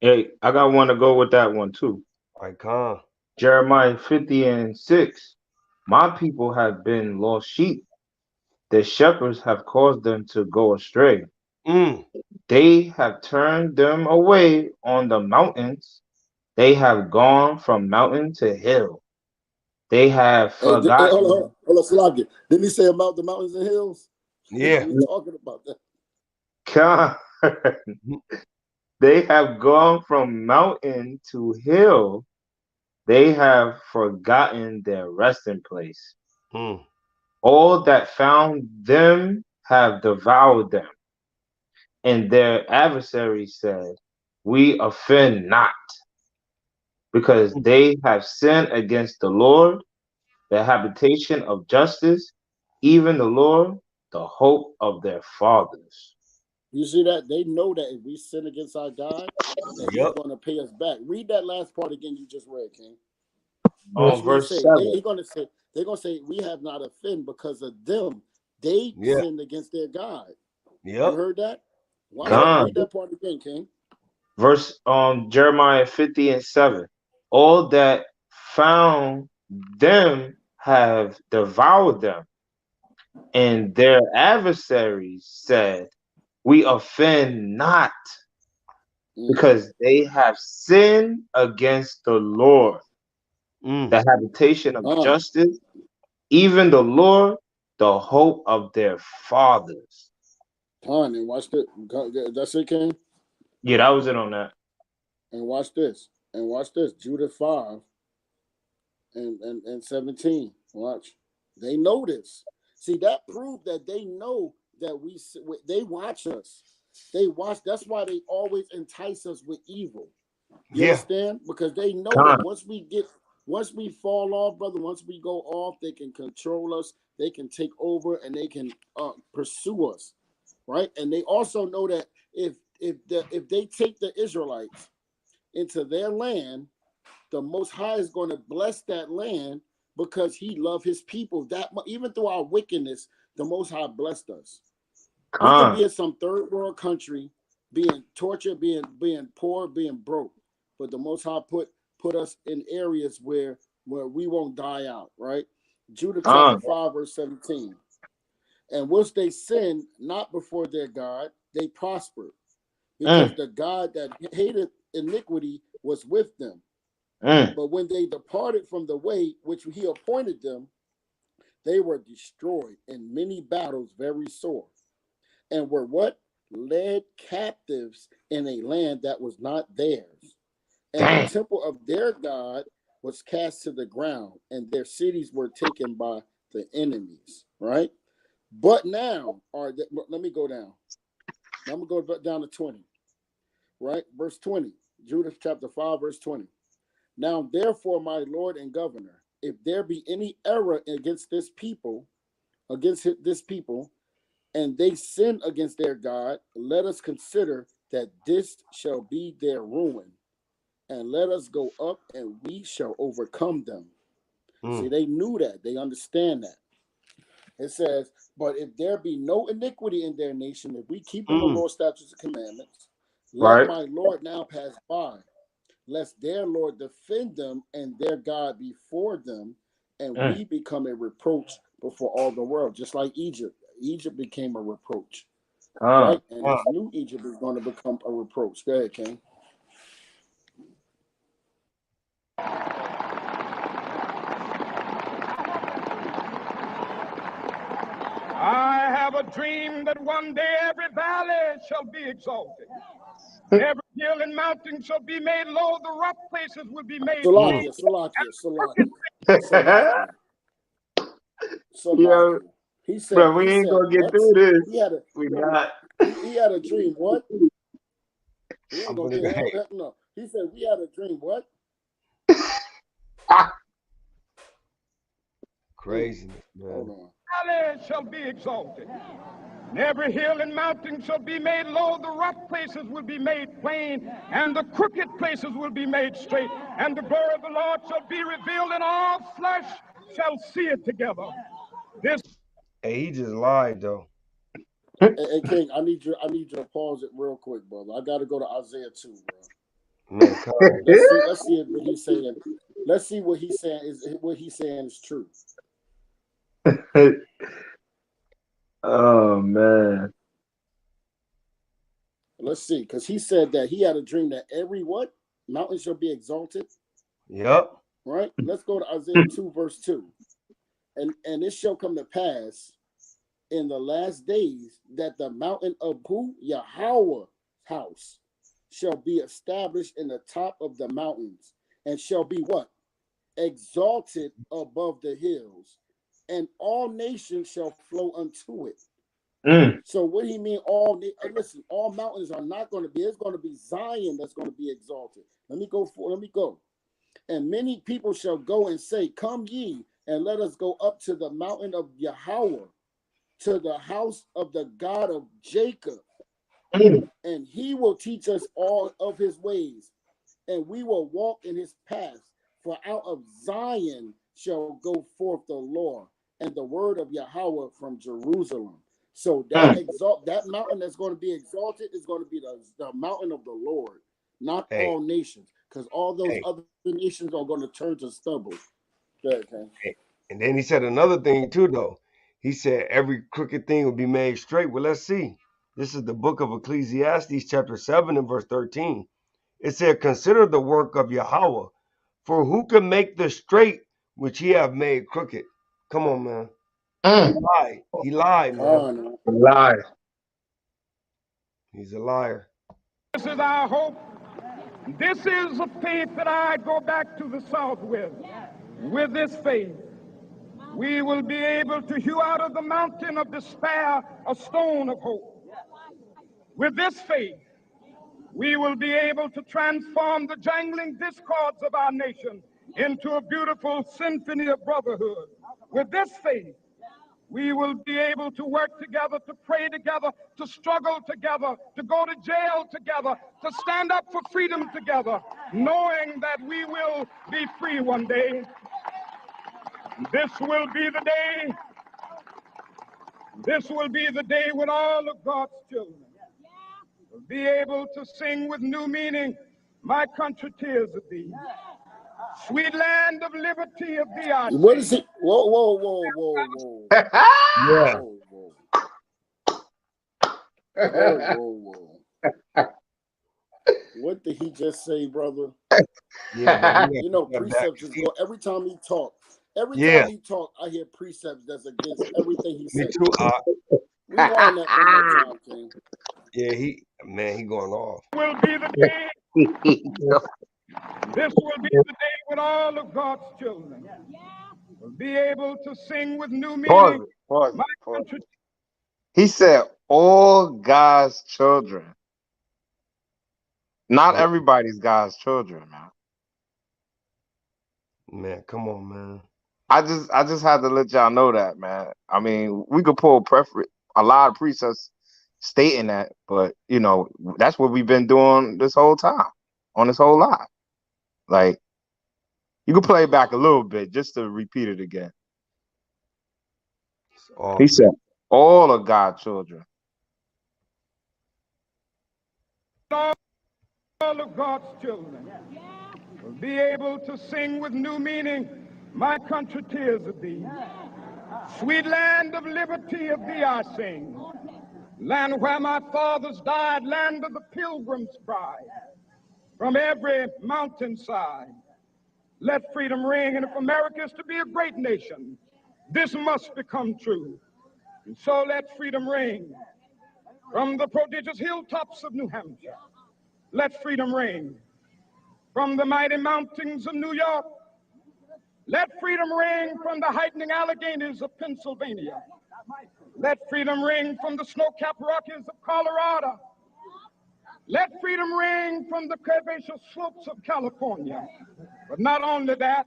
Hey, I got one to go with that one too. Jeremiah 50:6. My people have been lost sheep. The shepherds have caused them to go astray. They have turned them away on the mountains. They have gone from mountain to hill. They have forgotten. Hold on, Salakia. Didn't he say about the mountains and hills? Yeah. We're talking about that. They have gone from mountain to hill. They have forgotten their resting place. All that found them have devoured them. And their adversaries said, we offend not, because they have sinned against the Lord, the habitation of justice, even the Lord, the hope of their fathers. You see that? They know that if we sin against our God, that he's going to pay us back. Read that last part again you just read, King. Verse 7. They're going to say, we have not offended because of them. They sinned against their God. You Yep. heard that? Watch Yep. that. Con. Read that part again, King. Verse Jeremiah 50:7. All that found them have devoured them, and their adversaries said, we offend not, because they have sinned against the Lord, Mm. the habitation of Uh, justice, even the Lord, the hope of their fathers. and watch this. That's it, King. Yeah, that was it on that. And watch this. And watch this. Judah 5 and 17. Watch. They know this. See, that proved that they know that they watch us. They watch. That's why they always entice us with evil. You Yeah. understand? Because they know Con. that once we fall off, brother, once we go off, they can control us, they can take over, and they can pursue us, right? And they also know that if they take the Israelites into their land, the Most High is going to bless that land because He loved His people that much. Even through our wickedness, the Most High blessed us. We could be Con. in some third world country, being tortured, being poor, being broke, but the Most High put us in areas where we won't die out, right? Judah chapter Con. 5, verse 17. And whilst they sinned not before their God, they prospered, because the God that hated iniquity was with them. But when they departed from the way which He appointed them, they were destroyed in many battles very sore, and were what? Led captives in a land that was not theirs. And the temple of their God was cast to the ground, and their cities were taken by the enemies, right? But now, let me go down. I'm going to go down to 20, right? Verse 20, Judah chapter 5, verse 20. Now, therefore, my Lord and Governor, if there be any error against this people, and they sin against their God, let us consider that this shall be their ruin, and let us go up and we shall overcome them. See, they knew that. They understand that. It says, but if there be no iniquity in their nation, if we keep in the Lord's statutes and commandments, let Right. my Lord now pass by, lest their Lord defend them and their God before them, and we become a reproach before all the world, just like Egypt. Egypt became a reproach, right? And this new Egypt is going to become a reproach. Go ahead, King. I have a dream that one day every valley shall be exalted. Every hill and mountain shall be made low. The rough places will be made plain. Salakia. Yo, He said, bro, we ain't gonna get through this. We not. He had a dream. What? We ain't gonna get hell. No. He said we had a dream. What? Craziness, man. Hold on. Valley shall be exalted. And every hill and mountain shall be made low. The rough places will be made plain, and the crooked places will be made straight. And the glory of the Lord shall be revealed, and all flesh shall see it together. This. Hey, he just lied though. Hey, King, I need you to pause it real quick, brother. I gotta go to Isaiah 2, bro. Man, Let's see what he's saying. Let's see what he's saying is true. Oh man. Let's see, because he said that he had a dream that every what? Mountain shall be exalted. Yep. Right? Let's go to Isaiah 2, verse 2. And it shall come to pass in the last days that the mountain of who? Yahweh house shall be established in the top of the mountains, and shall be what? Exalted above the hills, and all nations shall flow unto it. So what do he mean? All mountains are not going to be. It's going to be Zion that's going to be exalted. Let me go. And many people shall go and say, come ye, and let us go up to the mountain of Yahweh, to the house of the God of Jacob. And he will teach us all of his ways, and we will walk in his paths. For out of Zion shall go forth the law, and the word of Yahweh from Jerusalem. So that mountain that's going to be exalted is going to be the mountain of the Lord, not all nations, because all those other nations are going to turn to stubble. Okay. And then he said another thing too, though. He said every crooked thing will be made straight. Well, let's see. This is the book of Ecclesiastes, chapter 7 and verse 13. It said, consider the work of Yahweh, for who can make the straight which he have made crooked? Come on, man. He lied. He lied, man. Lie. He's a liar. This is our hope. This is a faith that I go back to the South with. With this faith, we will be able to hew out of the mountain of despair a stone of hope. With this faith, we will be able to transform the jangling discords of our nation into a beautiful symphony of brotherhood. With this faith, we will be able to work together, to pray together, to struggle together, to go to jail together, to stand up for freedom together, knowing that we will be free one day. This will be the day. This will be the day when all of God's children will be able to sing with new meaning, my country, tears of thee. Sweet land of liberty of thee, I What is it? Whoa. Yeah. Whoa. What did he just say, brother? Yeah, you know, precepts is go every time he talks. Every time he talks, I hear precepts that's against everything he said. Me too. Rewind that one more time, King. Yeah, he going off. Will be the day. This will be the day when all of God's children will be able to sing with new meaning. Pause it. He said all God's children. Not everybody's God's children, man. Man, come on, man. I just had to let y'all know that, man. I mean, we could pull a lot of precepts stating that, but you know, that's what we've been doing this whole time on this whole live. Like, you can play back a little bit just to repeat it again. He said, all of God's children. All of God's children will be able to sing with new meaning, my country, tears of thee. Sweet land of liberty of thee I sing. Land where my fathers died, land of the pilgrim's pride. From every mountainside, let freedom ring. And if America is to be a great nation, this must become true. And so let freedom ring. From the prodigious hilltops of New Hampshire, let freedom ring. From the mighty mountains of New York, let freedom ring. From the heightening Alleghenies of Pennsylvania, let freedom ring. From the snow-capped Rockies of Colorado, let freedom ring. From the curvaceous slopes of California. But not only that,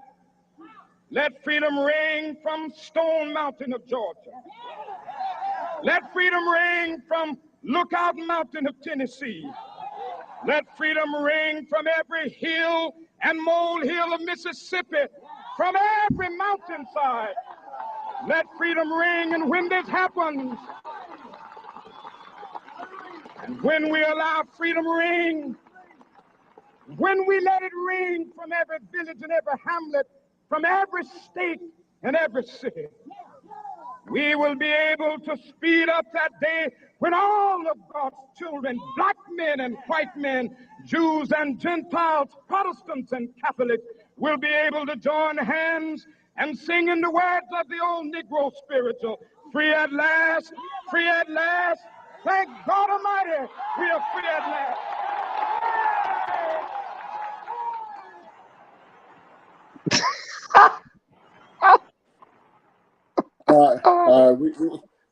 let freedom ring from Stone Mountain of Georgia. Let freedom ring from Lookout Mountain of Tennessee. Let freedom ring from every hill and molehill of Mississippi, from every mountainside. Let freedom ring. And when this happens, and when we allow freedom ring, when we let it ring from every village and every hamlet, from every state and every city, we will be able to speed up that day when all of God's children, black men and white men, Jews and Gentiles, Protestants and Catholics, will be able to join hands and sing in the words of the old Negro spiritual, free at last, free at last. Thank God Almighty, we are free at last.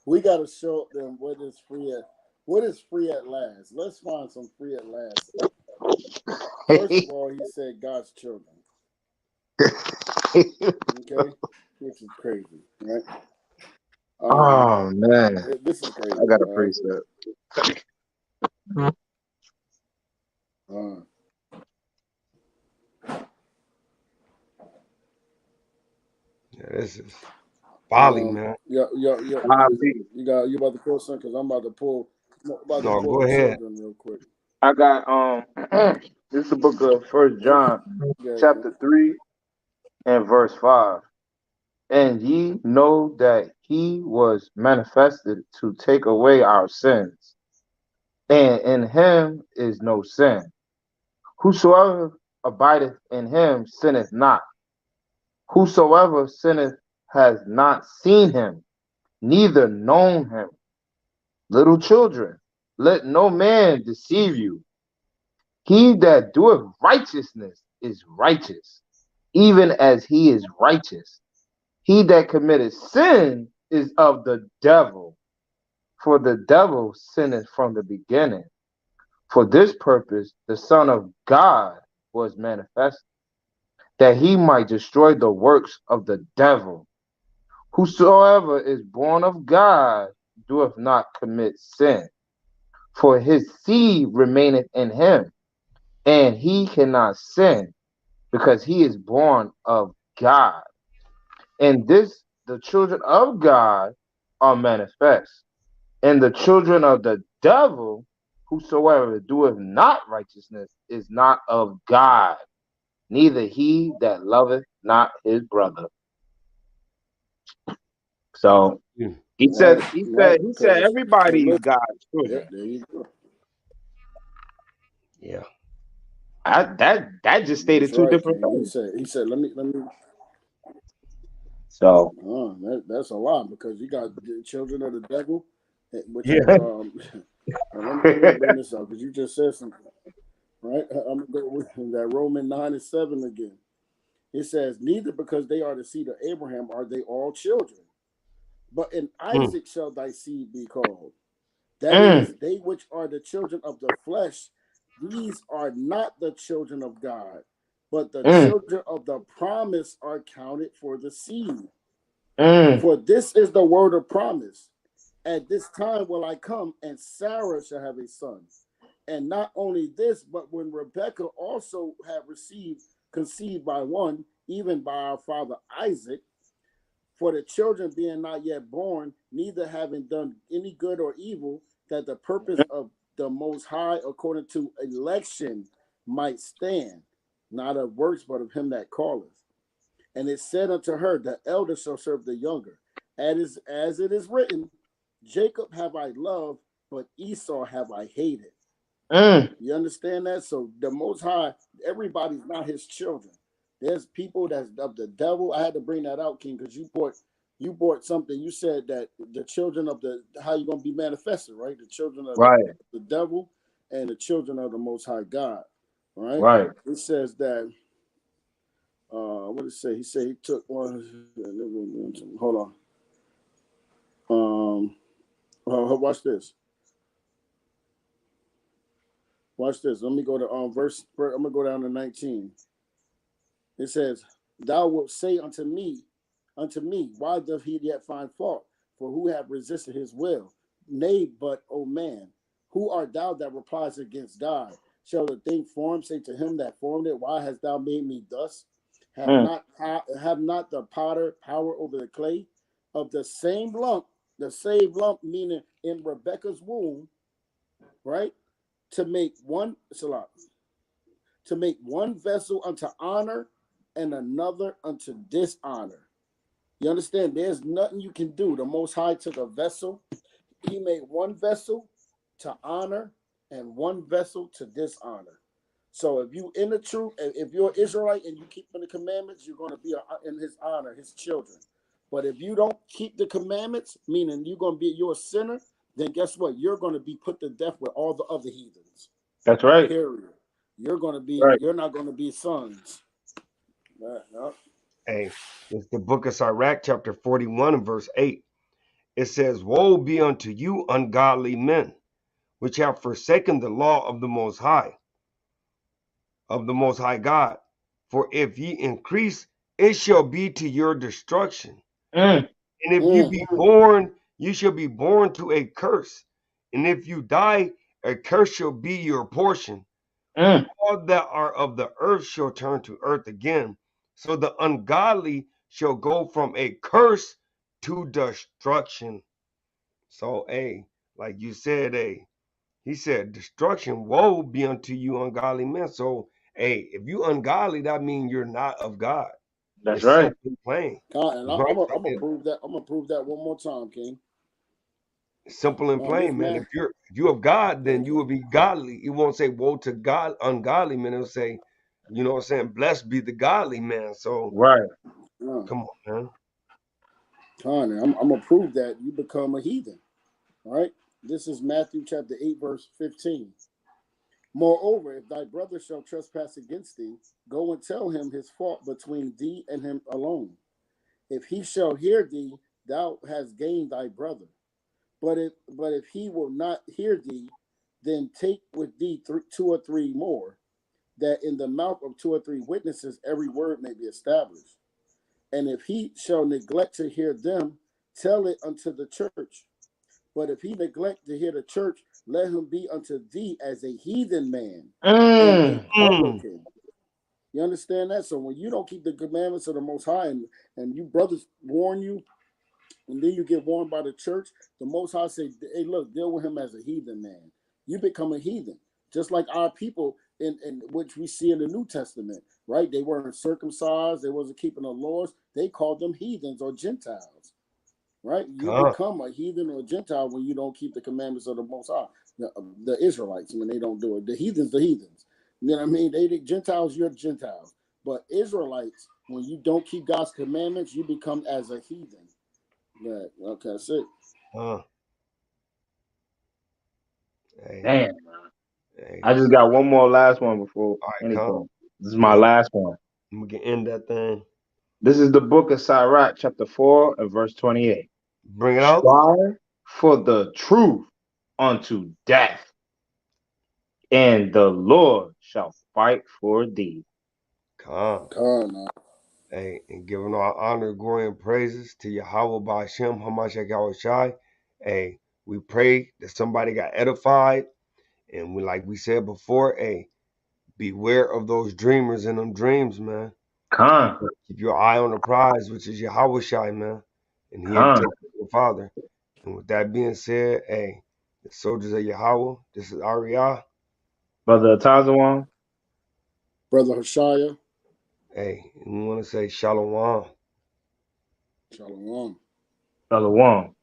We got to show them what is free at. What is free at last? Let's find some free at last. First of all, he said God's children. Okay, which is crazy, right? Oh man, this is crazy. I got a precept. Yeah, this is. Folly, man. Yeah. Golly. You about to pull something? Because I'm about to pull No, go the ahead. children real quick. I got this is the book of First John, Yeah. chapter 3 and verse 5. And ye know that he was manifested to take away our sins, and in him is no sin. Whosoever abideth in him sinneth not. Whosoever sinneth has not seen him, neither known him. Little children, let no man deceive you. He that doeth righteousness is righteous, even as he is righteous. He that committeth sin is of the devil, for the devil sinneth from the beginning. For this purpose the Son of God was manifested, that he might destroy the works of the devil. Whosoever is born of God doeth not commit sin, for his seed remaineth in him, and he cannot sin, because he is born of God. And this the children of God are manifest, and the children of the devil. Whosoever doeth not righteousness is not of God, neither he that loveth not his brother. So he said everybody is God's children. There you go. Yeah. That just stated That's two right. different And things. he said, let me. So That's a lot, because you got the children of the devil, which Yeah. is let me bring this up, because you just said something, right? I'm gonna go with that Romans 9:7 again. It says, neither because they are the seed of Abraham are they all children, but in Isaac shall thy seed be called. That is, they which are the children of the flesh, these are not the children of God, but the children of the promise are counted for the seed. For this is the word of promise. At this time will I come, and Sarah shall have a son. And not only this, but when Rebekah also had conceived by one, even by our father Isaac, for the children being not yet born, neither having done any good or evil, that the purpose of the Most High according to election might stand, not of works, but of him that calleth. And it said unto her, the elder shall serve the younger. As it is written, Jacob have I loved, but Esau have I hated. You understand that? So the Most High, everybody's not his children. There's people that's of the devil. I had to bring that out, King, because you brought something. You said that the children of how you gonna be manifested, right? The children of the devil and the children of the Most High God, right? Right. It says that. What did it say? He said he took one. Hold on. Watch this. Watch this. Let me go to verse. I'm gonna go down to 19. It says, "Thou wilt say unto me, why doth he yet find fault? For who have resisted his will? Nay, but, O man, who art thou that replies against God? Shall the thing formed say to him that formed it, why hast thou made me thus? Have not the potter power over the clay? Of the same lump meaning in Rebekah's womb, right? To make one vessel unto honor and another unto dishonor." You understand? There's nothing you can do. The Most High took a vessel. He made one vessel to honor and one vessel to dishonor. So if you in the truth, if you're an Israelite and you keep the commandments, you're going to be in his honor, his children. But if you don't keep the commandments, meaning you're a sinner, then guess what? You're going to be put to death with all the other heathens. That's right. Period. You're not going to be sons. No. Hey, it's the book of Sirach, chapter 41 and verse 8. It says, woe be unto you, ungodly men, which have forsaken the law of the Most High God. For if ye increase, it shall be to your destruction. And if you be born, you shall be born to a curse. And if you die, a curse shall be your portion. All that are of the earth shall turn to earth again. So the ungodly shall go from a curse to destruction. So, hey, like you said, hey, he said, destruction, woe be unto you, ungodly men. So, hey, if you ungodly, that means you're not of God. That's It's right. simple and plain. And Right? I'm gonna prove that. I'm gonna prove that one more time, King. Simple and This plain, man. man. If you're of God, then you Okay. will be godly. It won't say woe to God ungodly men. It'll say, you know what I'm saying, blessed be the godly man. So Right. come on, man. Connie, I'm gonna prove that you become a heathen. All right. This is Matthew chapter 8, verse 15. Moreover, if thy brother shall trespass against thee, go and tell him his fault between thee and him alone. If he shall hear thee, thou hast gained thy brother. But if he will not hear thee, then take with thee two or three more, that in the mouth of two or three witnesses every word may be established. And if he shall neglect to hear them, tell it unto the church. But if he neglect to hear the church, let him be unto thee as a heathen man and a Mm. publican. You understand that? So when you don't keep the commandments of the Most High, and you brothers warn you, and then you get warned by the church, the Most High say, hey, look, deal with him as a heathen man. You become a heathen. Just like our people in which we see in the New Testament, right? They weren't circumcised, they wasn't keeping the laws. They called them heathens or Gentiles, right? You Come. become a heathen or a Gentile when you don't keep the commandments of the Most High. The Israelites, when they don't do it. The heathens, the heathens. You know what I mean? They Gentiles, you're Gentiles. But Israelites, when you don't keep God's commandments, you become as a heathen. Right. Okay, that's it. Hey, Damn. hey. I just got one more last one before All right, come. anything. This is my last one. We can end that thing. This is the book of Sirach, chapter 4 and verse 28. Bring it out. Strive for the truth unto death, and the Lord shall fight for thee. Come. Hey, and giving all honor, glory, and praises to Yahweh Ba'ashem Hamashiach Yahushai. Hey, we pray that somebody got edified. And like we said before, hey, beware of those dreamers and them dreams, man. Con, Keep your eye on the prize, which is Yahweh Shai, man. And he ain't con. taking your father. And with that being said, hey, the soldiers of Yahweh, this is Ariah. Brother Tazawan. Brother Hoshaya. Hey, and we want to say Shalom. Shalom. Brother Wong.